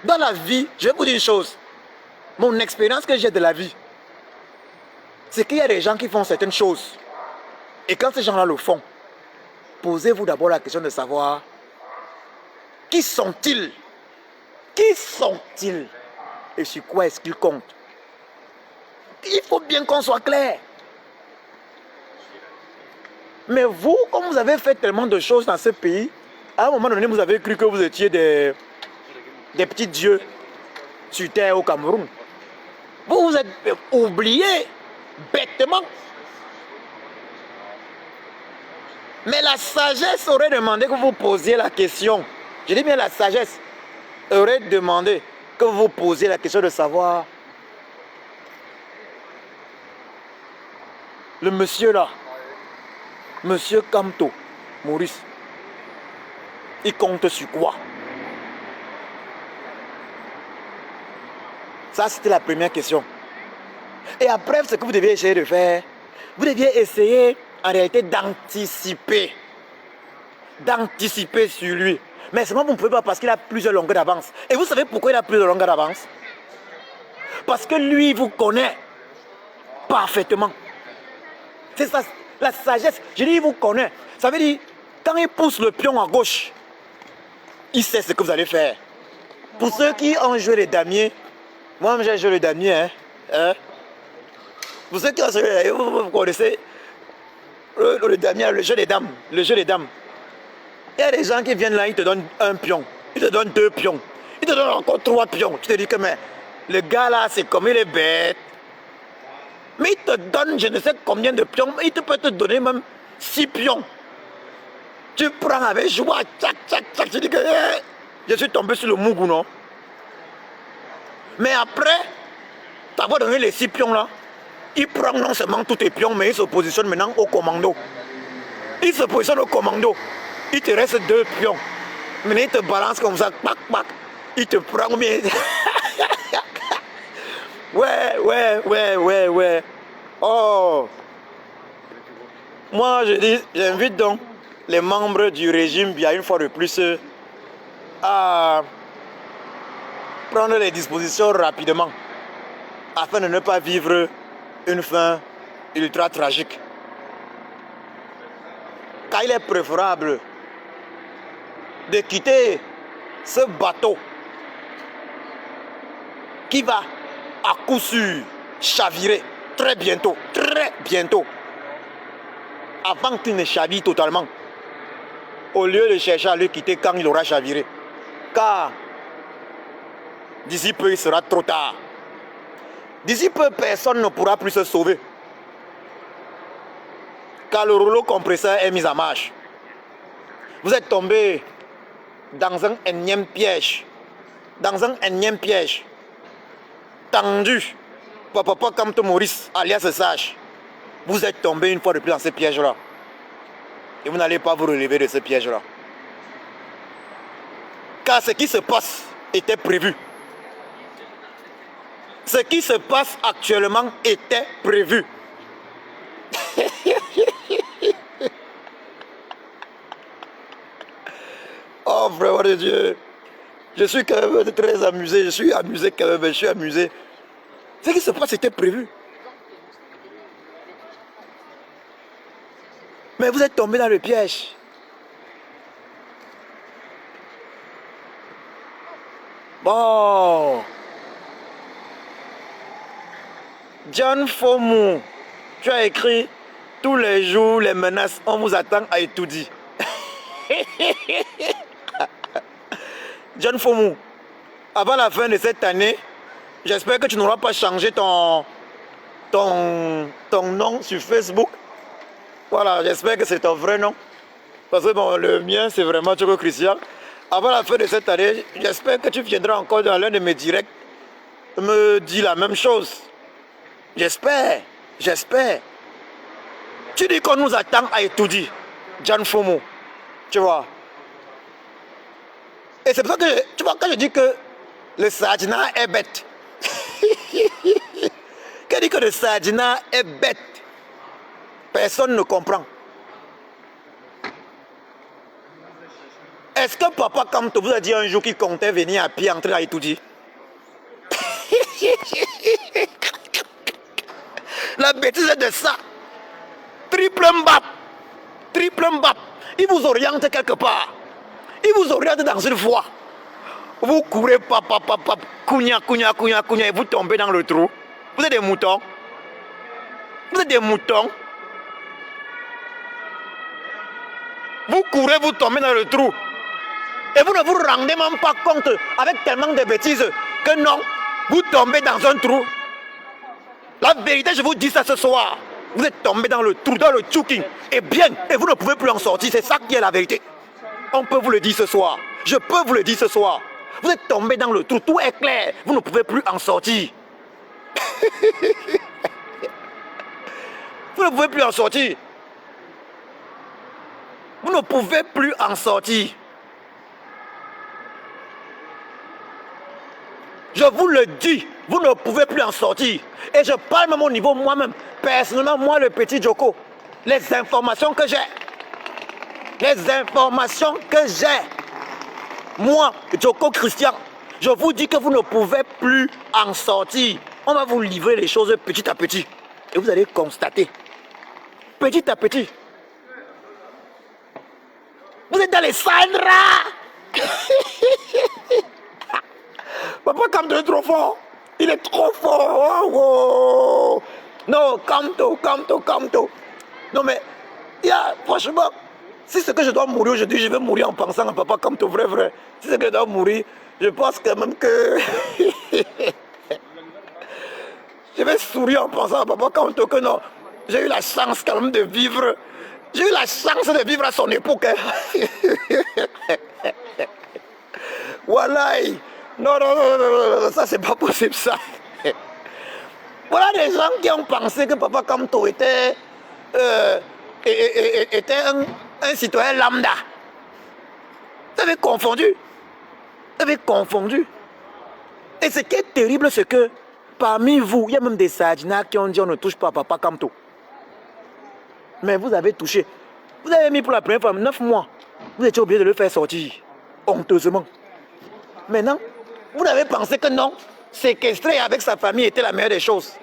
Dans la vie, je vais vous dire une chose. Mon expérience que j'ai de la vie, c'est qu'il y a des gens qui font certaines choses. Et quand ces gens-là le font, posez-vous d'abord la question de savoir qui sont-ils? Qui sont-ils? Et sur quoi est-ce qu'ils comptent? Il faut bien qu'on soit clair. Mais vous, comme vous avez fait tellement de choses dans ce pays, à un moment donné, vous avez cru que vous étiez des petits dieux sur terre au Cameroun. Vous vous êtes oublié bêtement. Mais la sagesse aurait demandé que vous posiez la question. Je dis bien la sagesse aurait demandé que vous posiez la question de savoir le monsieur là, Monsieur Kamto Maurice, il compte sur quoi? Ça, c'était la première question. Et après, ce que vous deviez essayer de faire, vous deviez essayer, en réalité, d'anticiper. D'anticiper sur lui. Mais seulement, vous ne pouvez pas parce qu'il a plusieurs longueurs d'avance. Et vous savez pourquoi il a plusieurs longueurs d'avance? Parce que lui, il vous connaît parfaitement. C'est ça, la sagesse. Je dis, il vous connaît. Ça veut dire, quand il pousse le pion à gauche, il sait ce que vous allez faire. Pour ceux qui ont joué les damiers, moi, j'ai joué le damier. Pour ceux qui ont joué les damiers, vous connaissez le damier, le jeu des dames. Le jeu des dames. Il y a des gens qui viennent là, ils te donnent un pion. Ils te donnent 2 pions. Ils te donnent encore 3 pions. Tu te dis que mais, le gars là, c'est comme il est bête. Mais il te donne je ne sais combien de pions. Il peut te donner même 6 pions. Tu prends avec joie. Tchac, tchac, tchac. Tu dis que je suis tombé sur le mougou, non? Mais après, t'avoir donné les 6 pions là, il prend non seulement tous tes pions, mais il se positionne maintenant au commando. Il se positionne au commando. Il te reste 2 pions. Maintenant, il te balance comme ça, pac, pac. Il te prend bien. Ouais. Oh. Moi, je dis, j'invite donc les membres du régime, bien une fois de plus, à prendre les dispositions rapidement, afin de ne pas vivre une fin ultra tragique. Car il est préférable de quitter ce bateau qui va à coup sûr chavirer très bientôt, avant qu'il ne chavire totalement. Au lieu de chercher à le quitter quand il aura chaviré. Car d'ici peu, il sera trop tard. D'ici peu, personne ne pourra plus se sauver. Car le rouleau compresseur est mis en marche. Vous êtes tombé dans un énième piège. Dans un énième piège. Tendu. Papa Kamto Maurice, alias Sage. Vous êtes tombé une fois de plus dans ce piège-là. Et vous n'allez pas vous relever de ce piège-là. Car ce qui se passe était prévu. Ce qui se passe actuellement était prévu. Oh, frère de Dieu. Je suis quand même très amusé. Je suis amusé quand même. Je suis amusé. Ce qui se passe était prévu. Mais vous êtes tombé dans le piège. Bon. John Fomu, tu as écrit tous les jours les menaces, on vous attend à étudier. John Fomu, avant la fin de cette année, j'espère que tu n'auras pas changé ton nom sur Facebook. Voilà, j'espère que c'est ton vrai nom. Parce que bon, le mien, c'est vraiment Choco Christian. Avant la fin de cette année, j'espère que tu viendras encore dans l'un de mes directs me dire la même chose. J'espère, j'espère. Tu dis qu'on nous attend à étudier, John Fomu. Tu vois. Et c'est pour ça que, tu vois, quand je dis que le Sadjina est bête. Quand je dis que le Sadjina est bête, personne ne comprend. Est-ce que Papa Kamto vous a dit un jour qu'il comptait venir à pied entrer à étudier? La bêtise est de ça. Triple mbap. Triple mbap. Il vous oriente quelque part. Il vous oriente dans une voie. Vous courez, papa, cugna, et vous tombez dans le trou. Vous êtes des moutons. Vous êtes des moutons. Vous courez, vous tombez dans le trou. Et vous ne vous rendez même pas compte, avec tellement de bêtises, que non, vous tombez dans un trou. La vérité, je vous dis ça ce soir. Vous êtes tombé dans le trou, dans le tchouking. Et bien, et vous ne pouvez plus en sortir. C'est ça qui est la vérité. On peut vous le dire ce soir. Je peux vous le dire ce soir. Vous êtes tombé dans le trou, tout est clair. Vous ne pouvez plus en sortir. Vous ne pouvez plus en sortir. Vous ne pouvez plus en sortir. Je vous le dis, vous ne pouvez plus en sortir. Et je parle même au niveau moi-même. Personnellement, moi, le petit Joko, les informations que j'ai, moi, Joko Christian, je vous dis que vous ne pouvez plus en sortir. On va vous livrer les choses petit à petit. Et vous allez constater, petit à petit. Vous êtes dans les Sandra. Papa Kamto est trop fort. Il est trop fort. Oh, oh. Non, Kamto. Non mais, franchement, si c'est que je dois mourir aujourd'hui, je vais mourir en pensant à Papa Kamto, vrai. Si c'est que je dois mourir, je pense quand même que... je vais sourire en pensant à Papa Kamto que non. J'ai eu la chance quand même de vivre. J'ai eu la chance de vivre à son époque. Hein. Voilà. Non, ça c'est pas possible ça. Voilà des gens qui ont pensé que Papa Kamto était un citoyen lambda. Vous avez confondu. Et ce qui est terrible, c'est que parmi vous, il y a même des Sadjina qui ont dit on ne touche pas à Papa Kamto. Mais vous avez touché. Vous avez mis pour la première fois 9 mois. Vous étiez obligé de le faire sortir. Honteusement. Maintenant, vous avez pensé que non, séquestrer avec sa famille était la meilleure des choses.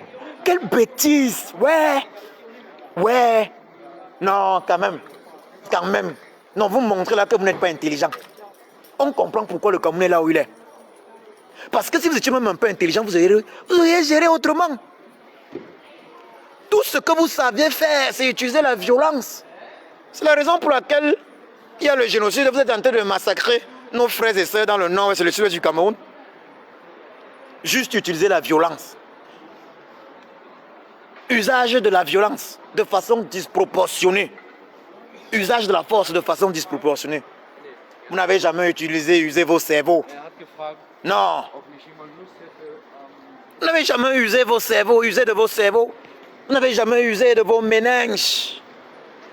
Quelle bêtise. Ouais. Non, quand même. Non, vous montrez là que vous n'êtes pas intelligent. On comprend pourquoi le Cameroun est là où il est. Parce que si vous étiez même un peu intelligent, vous auriez géré autrement. Tout ce que vous saviez faire, c'est utiliser la violence. C'est la raison pour laquelle il y a le génocide. Vous êtes en train de massacrer nos frères et sœurs dans le nord et le sud-ouest du Cameroun. Juste utiliser la violence. Usage de la violence de façon disproportionnée. Usage de la force de façon disproportionnée. Vous n'avez jamais usé vos cerveaux. Non. Vous n'avez jamais usé vos cerveaux, usé de vos cerveaux. Vous n'avez jamais usé de vos méninges.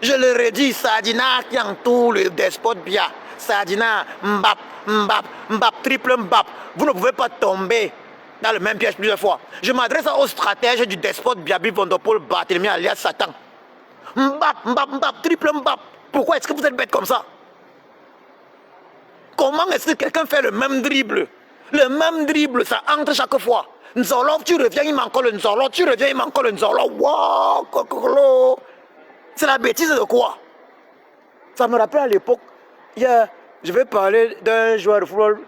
Je le redis, Sadina qui entoure le despote Bia. Sadina, Mbap, Mbap, Mbap, triple Mbap. Vous ne pouvez pas tomber dans le même piège plusieurs fois. Je m'adresse aux stratèges du despote Biabi Vondopol Barthélemy alias Satan. Mbap, Mbap, Mbap, triple Mbap. Pourquoi est-ce que vous êtes bête comme ça? Comment est-ce que quelqu'un fait le même dribble? Le même dribble, ça entre chaque fois. Nzolo, tu reviens, il manque le Nzolo, tu reviens, il manque le Nzolo. Wow, kokolo. C'est la bêtise de quoi? Ça me rappelle à l'époque, je vais parler d'un joueur de football,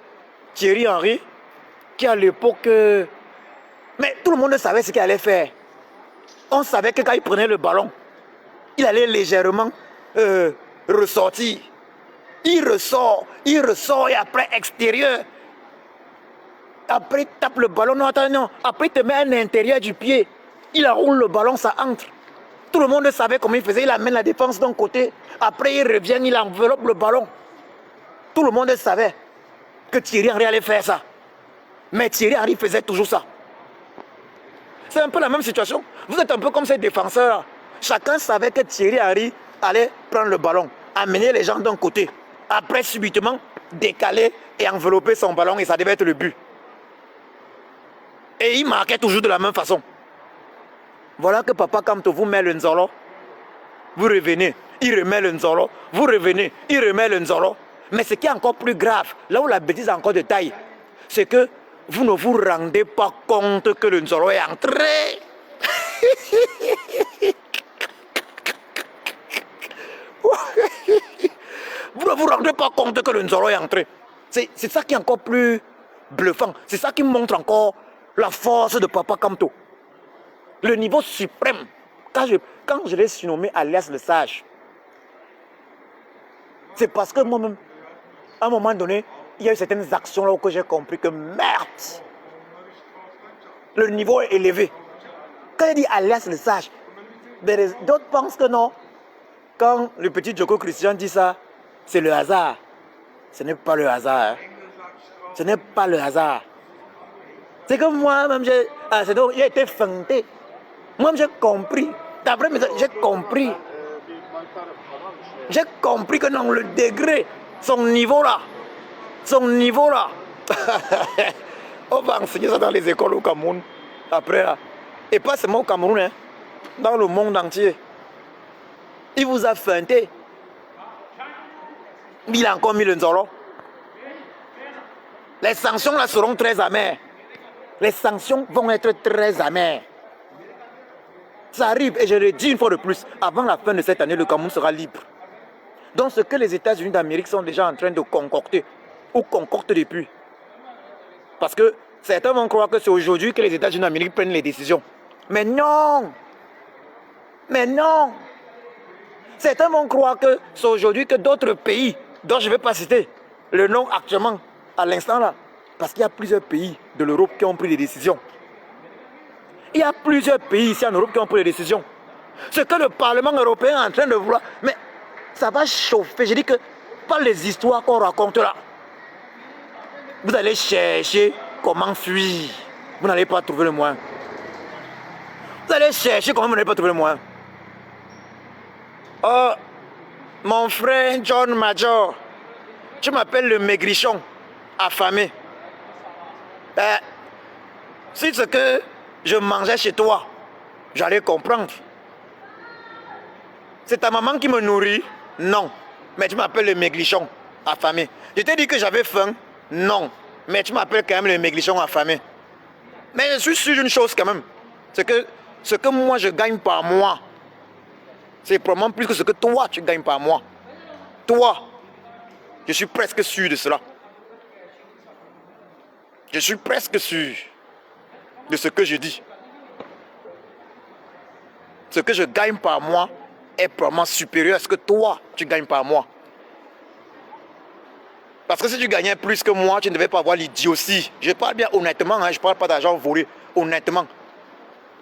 Thierry Henry, qui à l'époque... mais tout le monde savait ce qu'il allait faire. On savait que quand il prenait le ballon, il allait légèrement ressortir. Il ressort et après extérieur. Après il tape le ballon, non, attends, non. Après il te met à l'intérieur du pied. Il enroule le ballon, ça entre. Tout le monde savait comment il faisait. Il amène la défense d'un côté. Après il revient, il enveloppe le ballon. Tout le monde savait que Thierry Henry allait faire ça. Mais Thierry Henry faisait toujours ça. C'est un peu la même situation. Vous êtes un peu comme ces défenseurs. Chacun savait que Thierry Henry allait prendre le ballon, amener les gens d'un côté. Après, subitement, décaler et envelopper son ballon et ça devait être le but. Et il marquait toujours de la même façon. Voilà que Papa Kamto vous met le Nzolo. Vous revenez, il remet le Nzolo. Vous revenez, il remet le Nzolo. Mais ce qui est encore plus grave, là où la bêtise est encore de taille, c'est que vous ne vous rendez pas compte que le Nzolo est entré. Vous ne vous rendez pas compte que le Nzolo est entré. C'est ça qui est encore plus bluffant. C'est ça qui montre encore la force de Papa Kamto. Le niveau suprême. Quand je l'ai surnommé alias le sage, c'est parce que moi-même, à un moment donné, il y a eu certaines actions là où j'ai compris que merde, le niveau est élevé. Quand il dit alias le sage, d'autres pensent que non. Quand le petit Joko Christian dit ça, c'est le hasard. Ce n'est pas le hasard. Hein. Ce n'est pas le hasard. C'est que moi-même, j'ai été feinté. Moi-même, j'ai compris. D'après mes j'ai compris. J'ai compris que non, le degré, son niveau là, on va enseigner ça dans les écoles au Cameroun. Après là. Et pas seulement au Cameroun, hein, dans le monde entier. Il vous a feinté. Il a encore mis le Nzolo. Les sanctions là seront très amères. Les sanctions vont être très amères. Ça arrive, et je le dis une fois de plus, avant la fin de cette année, le Cameroun sera libre. Donc ce que les États-Unis d'Amérique sont déjà en train de concocter, ou concoctent depuis. Parce que certains vont croire que c'est aujourd'hui que les États-Unis d'Amérique prennent les décisions. Mais non! Mais non! Certains vont croire que c'est aujourd'hui que d'autres pays, dont je ne vais pas citer le nom actuellement, à l'instant là, parce qu'il y a plusieurs pays de l'Europe qui ont pris des décisions. Il y a plusieurs pays ici en Europe qui ont pris des décisions. Ce que le Parlement européen est en train de vouloir, mais ça va chauffer. Je dis que pas les histoires qu'on raconte là. Vous allez chercher comment fuir. Vous n'allez pas trouver le moyen. Vous allez chercher comment vous n'allez pas trouver le moyen. Oh, mon frère John Major, tu m'appelles le maigrichon, affamé. Si ce que je mangeais chez toi, j'allais comprendre. C'est ta maman qui me nourrit? Non. Mais tu m'appelles le maigrichon, affamé. Je t'ai dit que j'avais faim? Non. Mais tu m'appelles quand même le maigrichon, affamé. Mais je suis sûr d'une chose quand même. C'est que ce que moi je gagne par mois, c'est probablement plus que ce que toi tu gagnes par mois. Toi, je suis presque sûr de cela. Je suis presque sûr de ce que je dis. Ce que je gagne par mois, est probablement supérieur à ce que toi, tu gagnes par mois. Parce que si tu gagnais plus que moi, tu ne devais pas avoir l'idiotie. Je parle bien honnêtement, hein, je ne parle pas d'argent volé. Honnêtement.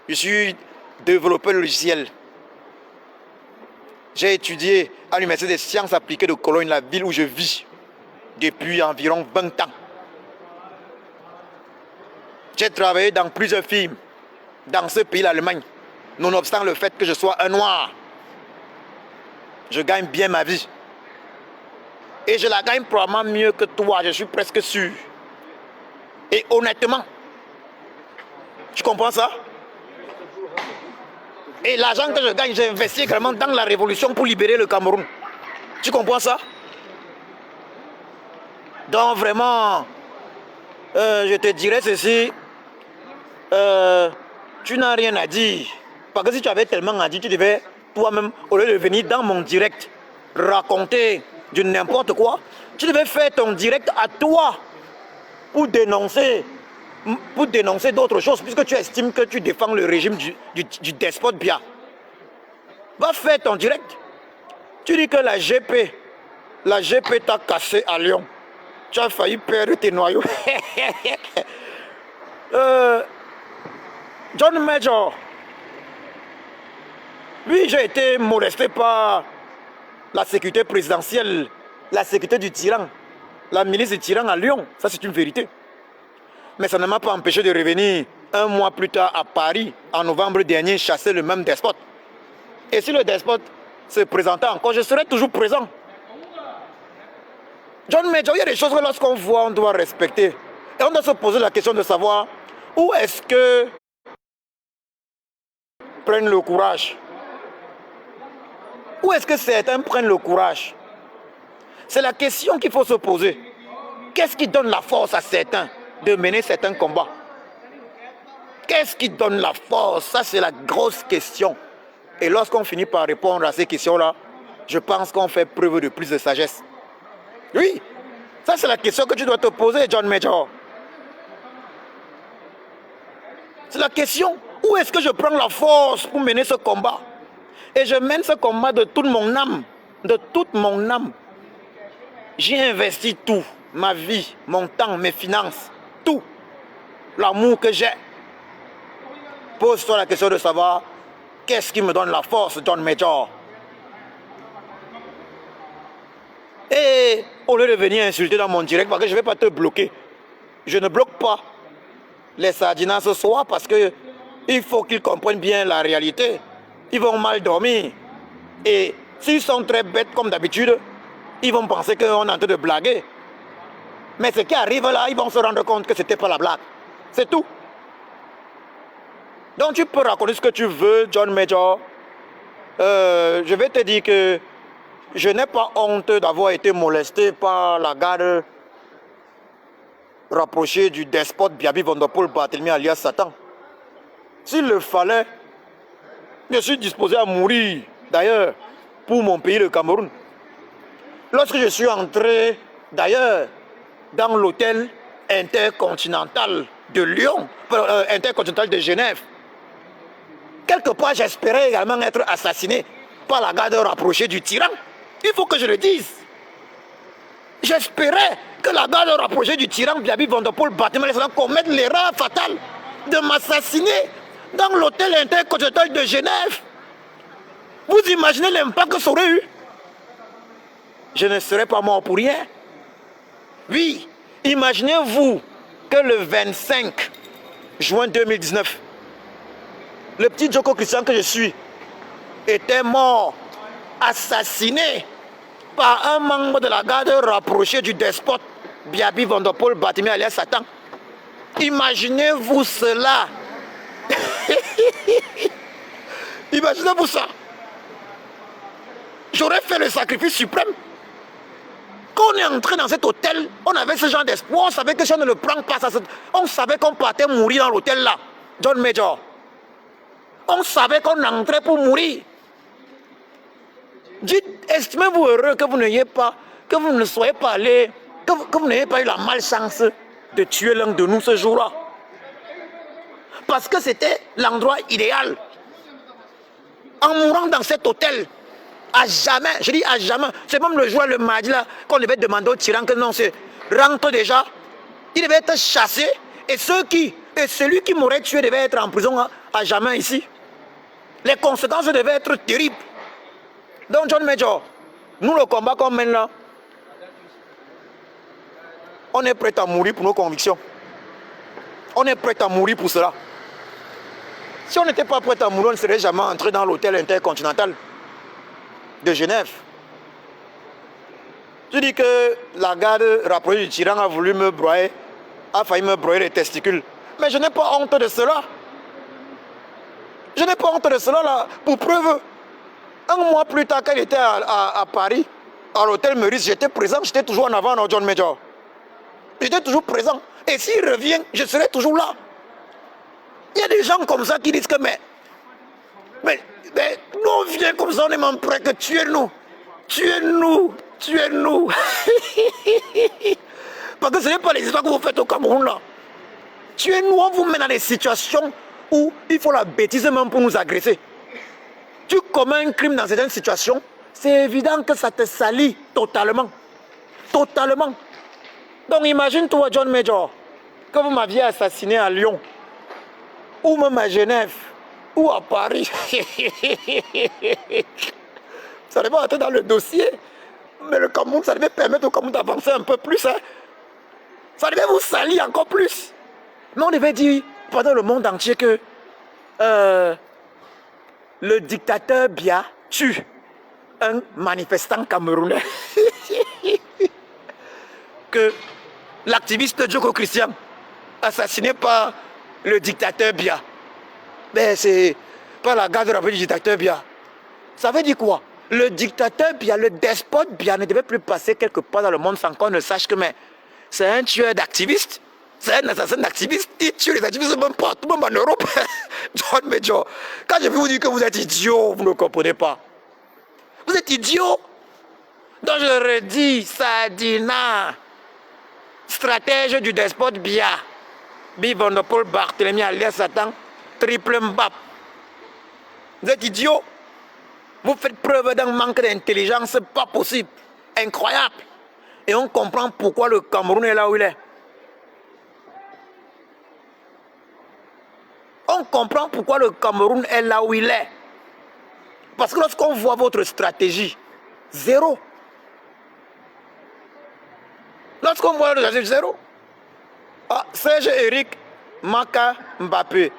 Je suis développeur logiciel. J'ai étudié à l'Université des sciences appliquées de Cologne, la ville où je vis, depuis environ 20 ans. J'ai travaillé dans plusieurs films, dans ce pays, l'Allemagne, nonobstant le fait que je sois un noir. Je gagne bien ma vie. Et je la gagne probablement mieux que toi, je suis presque sûr. Et honnêtement, tu comprends ça? Et l'argent que je gagne, j'ai investi également dans la révolution pour libérer le Cameroun. Tu comprends ça? Donc vraiment, je te dirais ceci, tu n'as rien à dire. Parce que si tu avais tellement à dire, tu devais toi-même, au lieu de venir dans mon direct, raconter du n'importe quoi, tu devais faire ton direct à toi pour dénoncer d'autres choses, puisque tu estimes que tu défends le régime du despote Biya. Va faire ton direct. Tu dis que la GP t'a cassé à Lyon. Tu as failli perdre tes noyaux. John Major, oui, j'ai été molesté par la sécurité présidentielle, la sécurité du tyran, la milice du tyran à Lyon. Ça, c'est une vérité. Mais ça ne m'a pas empêché de revenir un mois plus tard à Paris, en novembre dernier, chasser le même despote. Et si le despote se présentait encore, je serais toujours présent. John Major, il y a des choses que lorsqu'on voit, on doit respecter. Et on doit se poser la question de savoir où est-ce que prennent le courage. Où est-ce que certains prennent le courage? C'est la question qu'il faut se poser. Qu'est-ce qui donne la force à certains de mener certains combats? Qu'est-ce qui donne la force? Ça, c'est la grosse question. Et lorsqu'on finit par répondre à ces questions-là, je pense qu'on fait preuve de plus de sagesse. Oui, ça c'est la question que tu dois te poser, John Major. C'est la question. Où est-ce que je prends la force pour mener ce combat? Et je mène ce combat de toute mon âme. De toute mon âme. J'ai investi tout. Ma vie, mon temps, mes finances. Tout. L'amour que j'ai. Pose-toi la question de savoir qu'est-ce qui me donne la force, John Major. Et au lieu de venir insulter dans mon direct, parce que je ne vais pas te bloquer. Je ne bloque pas les sardinas ce soir parce que il faut qu'ils comprennent bien la réalité. Ils vont mal dormir. Et s'ils sont très bêtes comme d'habitude, ils vont penser qu'on est en train de blaguer. Mais ce qui arrive là, ils vont se rendre compte que ce n'était pas la blague. C'est tout. Donc tu peux raconter ce que tu veux, John Major. Je vais te dire que je n'ai pas honte d'avoir été molesté par la garde rapprochée du despote Biaby Vondopol Barthélemy alias Satan. S'il le fallait, je suis disposé à mourir, d'ailleurs, pour mon pays, le Cameroun. Lorsque je suis entré, d'ailleurs, dans l'hôtel intercontinental de Lyon, intercontinental de Genève, quelque part, j'espérais également être assassiné par la garde rapprochée du tyran. Il faut que je le dise. J'espérais que la garde rapprochée du tyran Biaby Vondopol Barthélemy commette l'erreur fatale de m'assassiner dans l'hôtel intercontinental de Genève. Vous imaginez l'impact que ça aurait eu? Je ne serais pas mort pour rien. Oui, imaginez-vous que le 25 juin 2019, le petit Joko Christian que je suis était mort, assassiné par un membre de la garde rapprochée du despote Biaby Vondopol Barthélemy alias Satan. Imaginez-vous cela. Imaginez-vous ça. J'aurais fait le sacrifice suprême. Quand on est entré dans cet hôtel, on avait ce genre d'espoir. On savait que si on ne le prend pas, on savait qu'on partait mourir dans l'hôtel là. John Major. On savait qu'on entrait pour mourir. Dites, estimez-vous heureux que vous n'ayez pas, que vous ne soyez pas allé, que vous n'ayez pas eu la malchance de tuer l'un de nous ce jour-là. Parce que c'était l'endroit idéal. En mourant dans cet hôtel, À jamais, je dis à jamais. C'est même le jour, le mardi là, qu'on devait demander au tyran que non, c'est rentre déjà. Il devait être chassé. Et celui qui m'aurait tué devait être en prison à jamais ici. Les conséquences devaient être terribles. Donc John Major, nous le combat qu'on mène là, on est prêt à mourir pour nos convictions. On est prêt à mourir pour cela. Si on n'était pas prêt à mourir, on ne serait jamais entré dans l'hôtel intercontinental de Genève. Je dis que la garde rapprochée du tyran a voulu me broyer, a failli me broyer les testicules. Mais je n'ai pas honte de cela. Je n'ai pas honte de cela là. Pour preuve, un mois plus tard, quand il était à Paris, à l'hôtel Meurice, j'étais présent, j'étais toujours en avant dans John Major. J'étais toujours présent. Et s'il revient, je serai toujours là. Il y a des gens comme ça qui disent que mais nous on vient comme ça, on est même prêt que tuez-nous. Tuez-nous. Tuez-nous. Parce que ce n'est pas les histoires que vous faites au Cameroun là. Tuez-nous, on vous met dans des situations où il faut la bêtise même pour nous agresser. Tu commets un crime dans certaines situations, c'est évident que ça te salit totalement. Totalement. Donc imagine-toi, John Major, que vous m'aviez assassiné à Lyon, ou même à Genève, ou à Paris. Ça devait être dans le dossier. Mais le Cameroun, ça devait permettre au Cameroun d'avancer un peu plus. Hein. Ça devait vous salir encore plus. Mais on devait dire pendant le monde entier que le dictateur Biya tue un manifestant camerounais. Que l'activiste Djoko Christian, assassiné par le dictateur Biya. Mais c'est pas la garde rapprochée du dictateur Biya. Ça veut dire quoi? Le dictateur Biya, le despote Biya ne devait plus passer quelque part dans le monde sans qu'on ne sache que c'est un tueur d'activistes. C'est un assassin d'activistes. Il tue les activistes même partout, même en Europe. John Major, quand je vais vous dire que vous êtes idiot, vous ne comprenez pas. Vous êtes idiot. Donc je le redis, Sadina, stratège du despote Biya, Bivonopole Barthélemy alias Satan, triple Mbap. Vous êtes idiot. Vous faites preuve d'un manque d'intelligence pas possible, incroyable. Et on comprend pourquoi le Cameroun est là où il est. On comprend pourquoi le Cameroun est là où il est. Parce que lorsqu'on voit votre stratégie, zéro. Lorsqu'on voit votre stratégie, zéro. Ah, Serge Eric Maka Mbappé,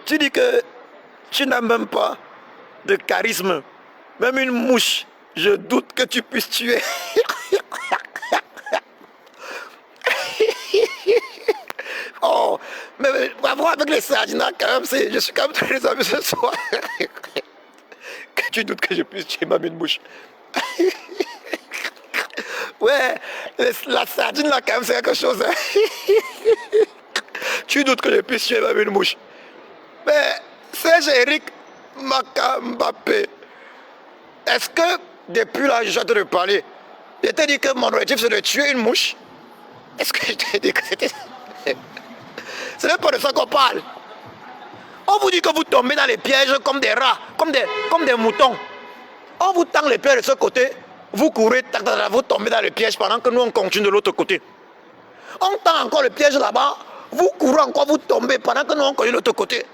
tu dis que tu n'as même pas de charisme. Même une mouche, je doute que tu puisses tuer. Oh, mais bravo avec les sardinas quand même, je suis quand même très amusé ce soir. Que tu doutes que je puisse tuer même une mouche. Ouais, la sardine là quand même c'est quelque chose. Hein. Tu doutes que je puisse tuer même une mouche. Mais Serge Eric Maka Mbappé, est-ce que depuis là je te parler, je t'ai dit que mon objectif c'est de tuer une mouche? Est-ce que je t'ai dit que c'était... Ce n'est pas de ça qu'on parle. On vous dit que vous tombez dans les pièges comme des rats, comme des moutons. On vous tend les pièges de ce côté, vous courez, vous tombez dans les pièges pendant que nous on continue de l'autre côté. On tend encore le piège là-bas, vous courez encore, vous tombez pendant que nous on continue de l'autre côté.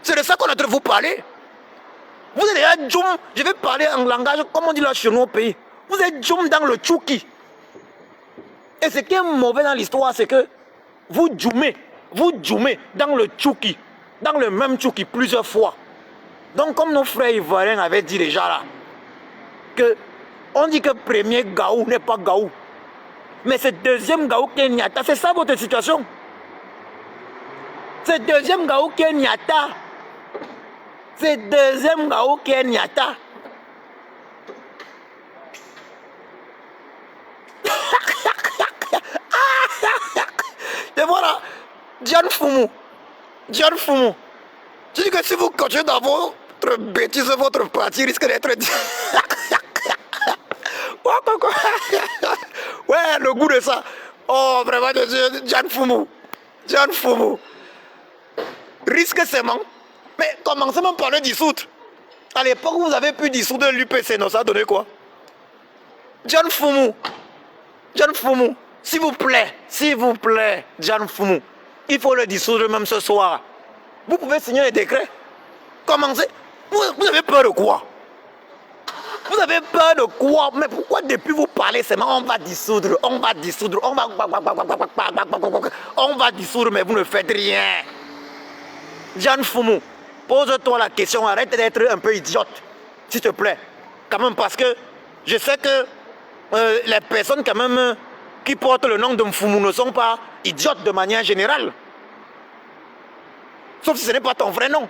C'est de ça qu'on est en train de vous parler. Vous êtes déjà djoum, je vais parler en langage comme on dit là chez nous au pays. Vous êtes djoum dans le tchouki. Et ce qui est mauvais dans l'histoire, c'est que vous djoumez dans le tchouki, dans le même tchouki plusieurs fois. Donc comme nos frères ivoiriens avaient dit déjà là, que on dit que premier Gaou n'est pas Gaou. Mais c'est deuxième Gaou qui est Niata, c'est ça votre situation. C'est deuxième Gaou qui est Niata. C'est deuxième Gaou qui est Niata. Et voilà, Diane Foumou. Je dis que si vous continuez dans votre bêtise, votre parti risque d'être... Ouais, le goût de ça. Oh, vraiment, Diane Foumou. Risque seulement. Mais commencez même par le dissoudre. À l'époque où vous avez pu dissoudre l'UPC, non, ça a donné quoi? John Fumu, s'il vous plaît, John Fumu, il faut le dissoudre même ce soir. Vous pouvez signer les décrets. Commencez. Vous avez peur de quoi? Vous avez peur de quoi? Mais pourquoi depuis vous parlez seulement on va dissoudre, on va dissoudre, on va dissoudre, mais vous ne faites rien? John Fumu, pose-toi la question, arrête d'être un peu idiote, s'il te plaît. Quand même, parce que je sais que les personnes quand même qui portent le nom de Mfumu ne sont pas idiotes de manière générale. Sauf si ce n'est pas ton vrai nom.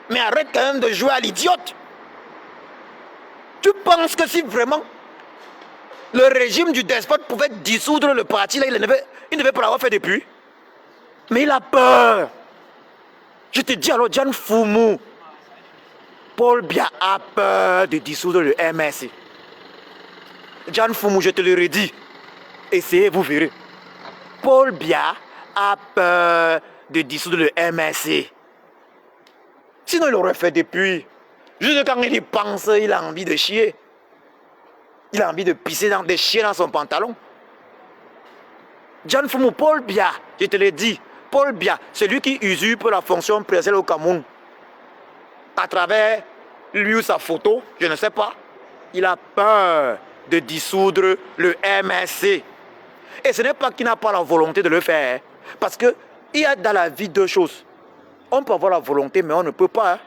Mais arrête quand même de jouer à l'idiote. Tu penses que si vraiment le régime du despote pouvait dissoudre le parti, là, il ne devait pas l'avoir fait depuis. Mais il a peur. Je te dis alors, John Fumu, Paul Biya a peur de dissoudre le MRC. John Fumu, je te le redis. Essayez, vous verrez. Paul Biya a peur de dissoudre le MRC. Sinon, il aurait fait depuis. Juste quand il y pense, il a envie de chier. Il a envie de pisser de chier dans son pantalon. John Fumu, Paul Biya, je te l'ai dit. Paul Biya, celui qui usurpe la fonction présidentielle au Cameroun. À travers lui ou sa photo, je ne sais pas. Il a peur de dissoudre le MRC. Et ce n'est pas qu'il n'a pas la volonté de le faire. Parce qu'il y a dans la vie deux choses. On peut avoir la volonté, mais on ne peut pas.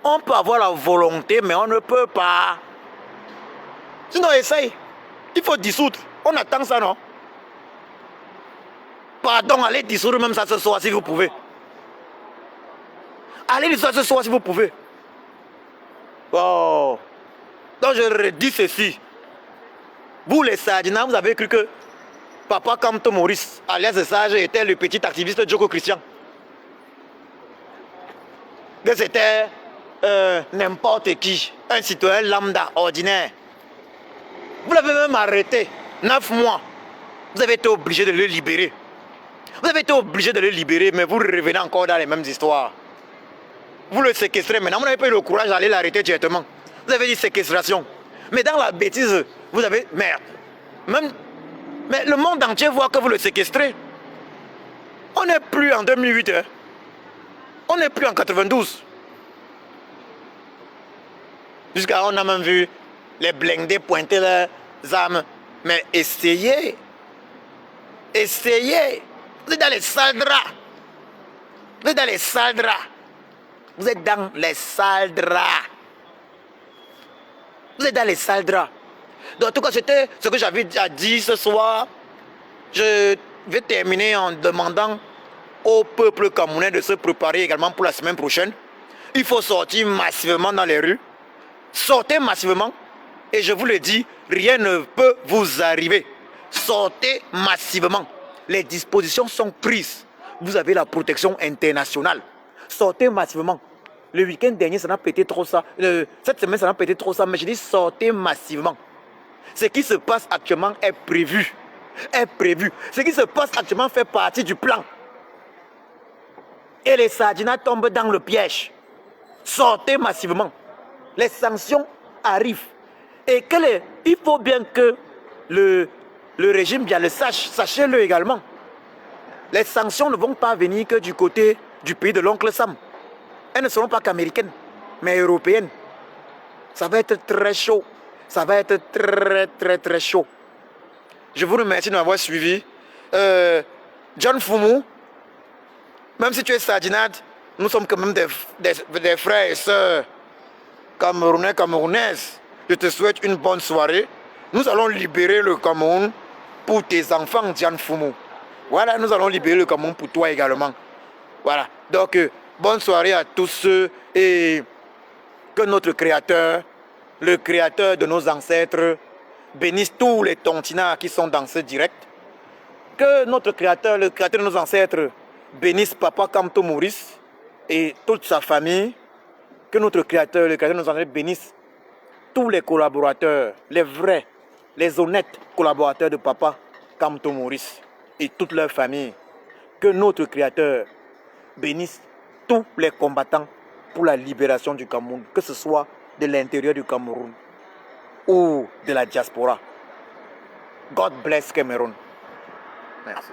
On peut avoir la volonté, mais on ne peut pas. Sinon, essaye. Il faut dissoudre. On attend ça, non? Pardon, allez dissoudre même ça ce soir si vous pouvez. Allez dissoudre ce soir si vous pouvez. Oh. Donc je redis ceci. Vous les Sardinans, vous avez cru que Papa Kamto Maurice, alias Sage, était le petit activiste Djoko Christian. Que c'était n'importe qui, un citoyen lambda, ordinaire. Vous l'avez même arrêté, 9 mois. Vous avez été obligé de le libérer. Vous avez été obligé de le libérer, mais vous revenez encore dans les mêmes histoires. Vous le séquestrez maintenant, vous n'avez pas eu le courage d'aller l'arrêter directement. Vous avez dit séquestration. Mais dans la bêtise, vous avez... Merde. Mais le monde entier voit que vous le séquestrez. On n'est plus en 2008. Hein. On n'est plus en 92. Jusqu'à on a même vu les blindés pointer leurs armes. Mais essayez. Essayez. Vous êtes dans les sales draps. Vous êtes dans les sales draps. Vous êtes dans les sales draps. Vous êtes dans les sales draps. Donc, en tout cas, c'était ce que j'avais à dire ce soir. Je vais terminer en demandant au peuple camerounais de se préparer également pour la semaine prochaine. Il faut sortir massivement dans les rues. Sortez massivement. Et je vous le dis, rien ne peut vous arriver. Sortez massivement. Les dispositions sont prises. Vous avez la protection internationale. Sortez massivement. Le week-end dernier, ça n'a pas été trop ça. Cette semaine, ça n'a pas été trop ça. Mais je dis sortez massivement. Ce qui se passe actuellement est prévu. Est prévu. Ce qui se passe actuellement fait partie du plan. Et les Sardinats tombent dans le piège. Sortez massivement. Les sanctions arrivent. Et il faut bien que le régime bien le sache. Sachez-le également. Les sanctions ne vont pas venir que du côté du pays de l'oncle Sam. Elles ne seront pas qu'américaines, mais européennes. Ça va être très chaud. Ça va être très, très, très chaud. Je vous remercie de m'avoir suivi. John Fumu, même si tu es sardinade, nous sommes quand même des frères et sœurs camerounais, camerounaises. Je te souhaite une bonne soirée. Nous allons libérer le Cameroun pour tes enfants, John Fumu. Voilà, nous allons libérer le Cameroun pour toi également. Voilà. Donc, bonne soirée à tous ceux et que notre Créateur, le Créateur de nos ancêtres, bénisse tous les tontinards qui sont dans ce direct. Que notre Créateur, le Créateur de nos ancêtres, bénisse Papa Kamto Maurice et toute sa famille. Que notre Créateur, le Créateur de nos ancêtres, bénisse tous les collaborateurs, les vrais, les honnêtes collaborateurs de Papa Kamto Maurice et toute leur famille. Que notre Créateur bénisse tous les combattants pour la libération du Cameroun, que ce soit de l'intérieur du Cameroun ou de la diaspora. God bless Cameroun. Merci.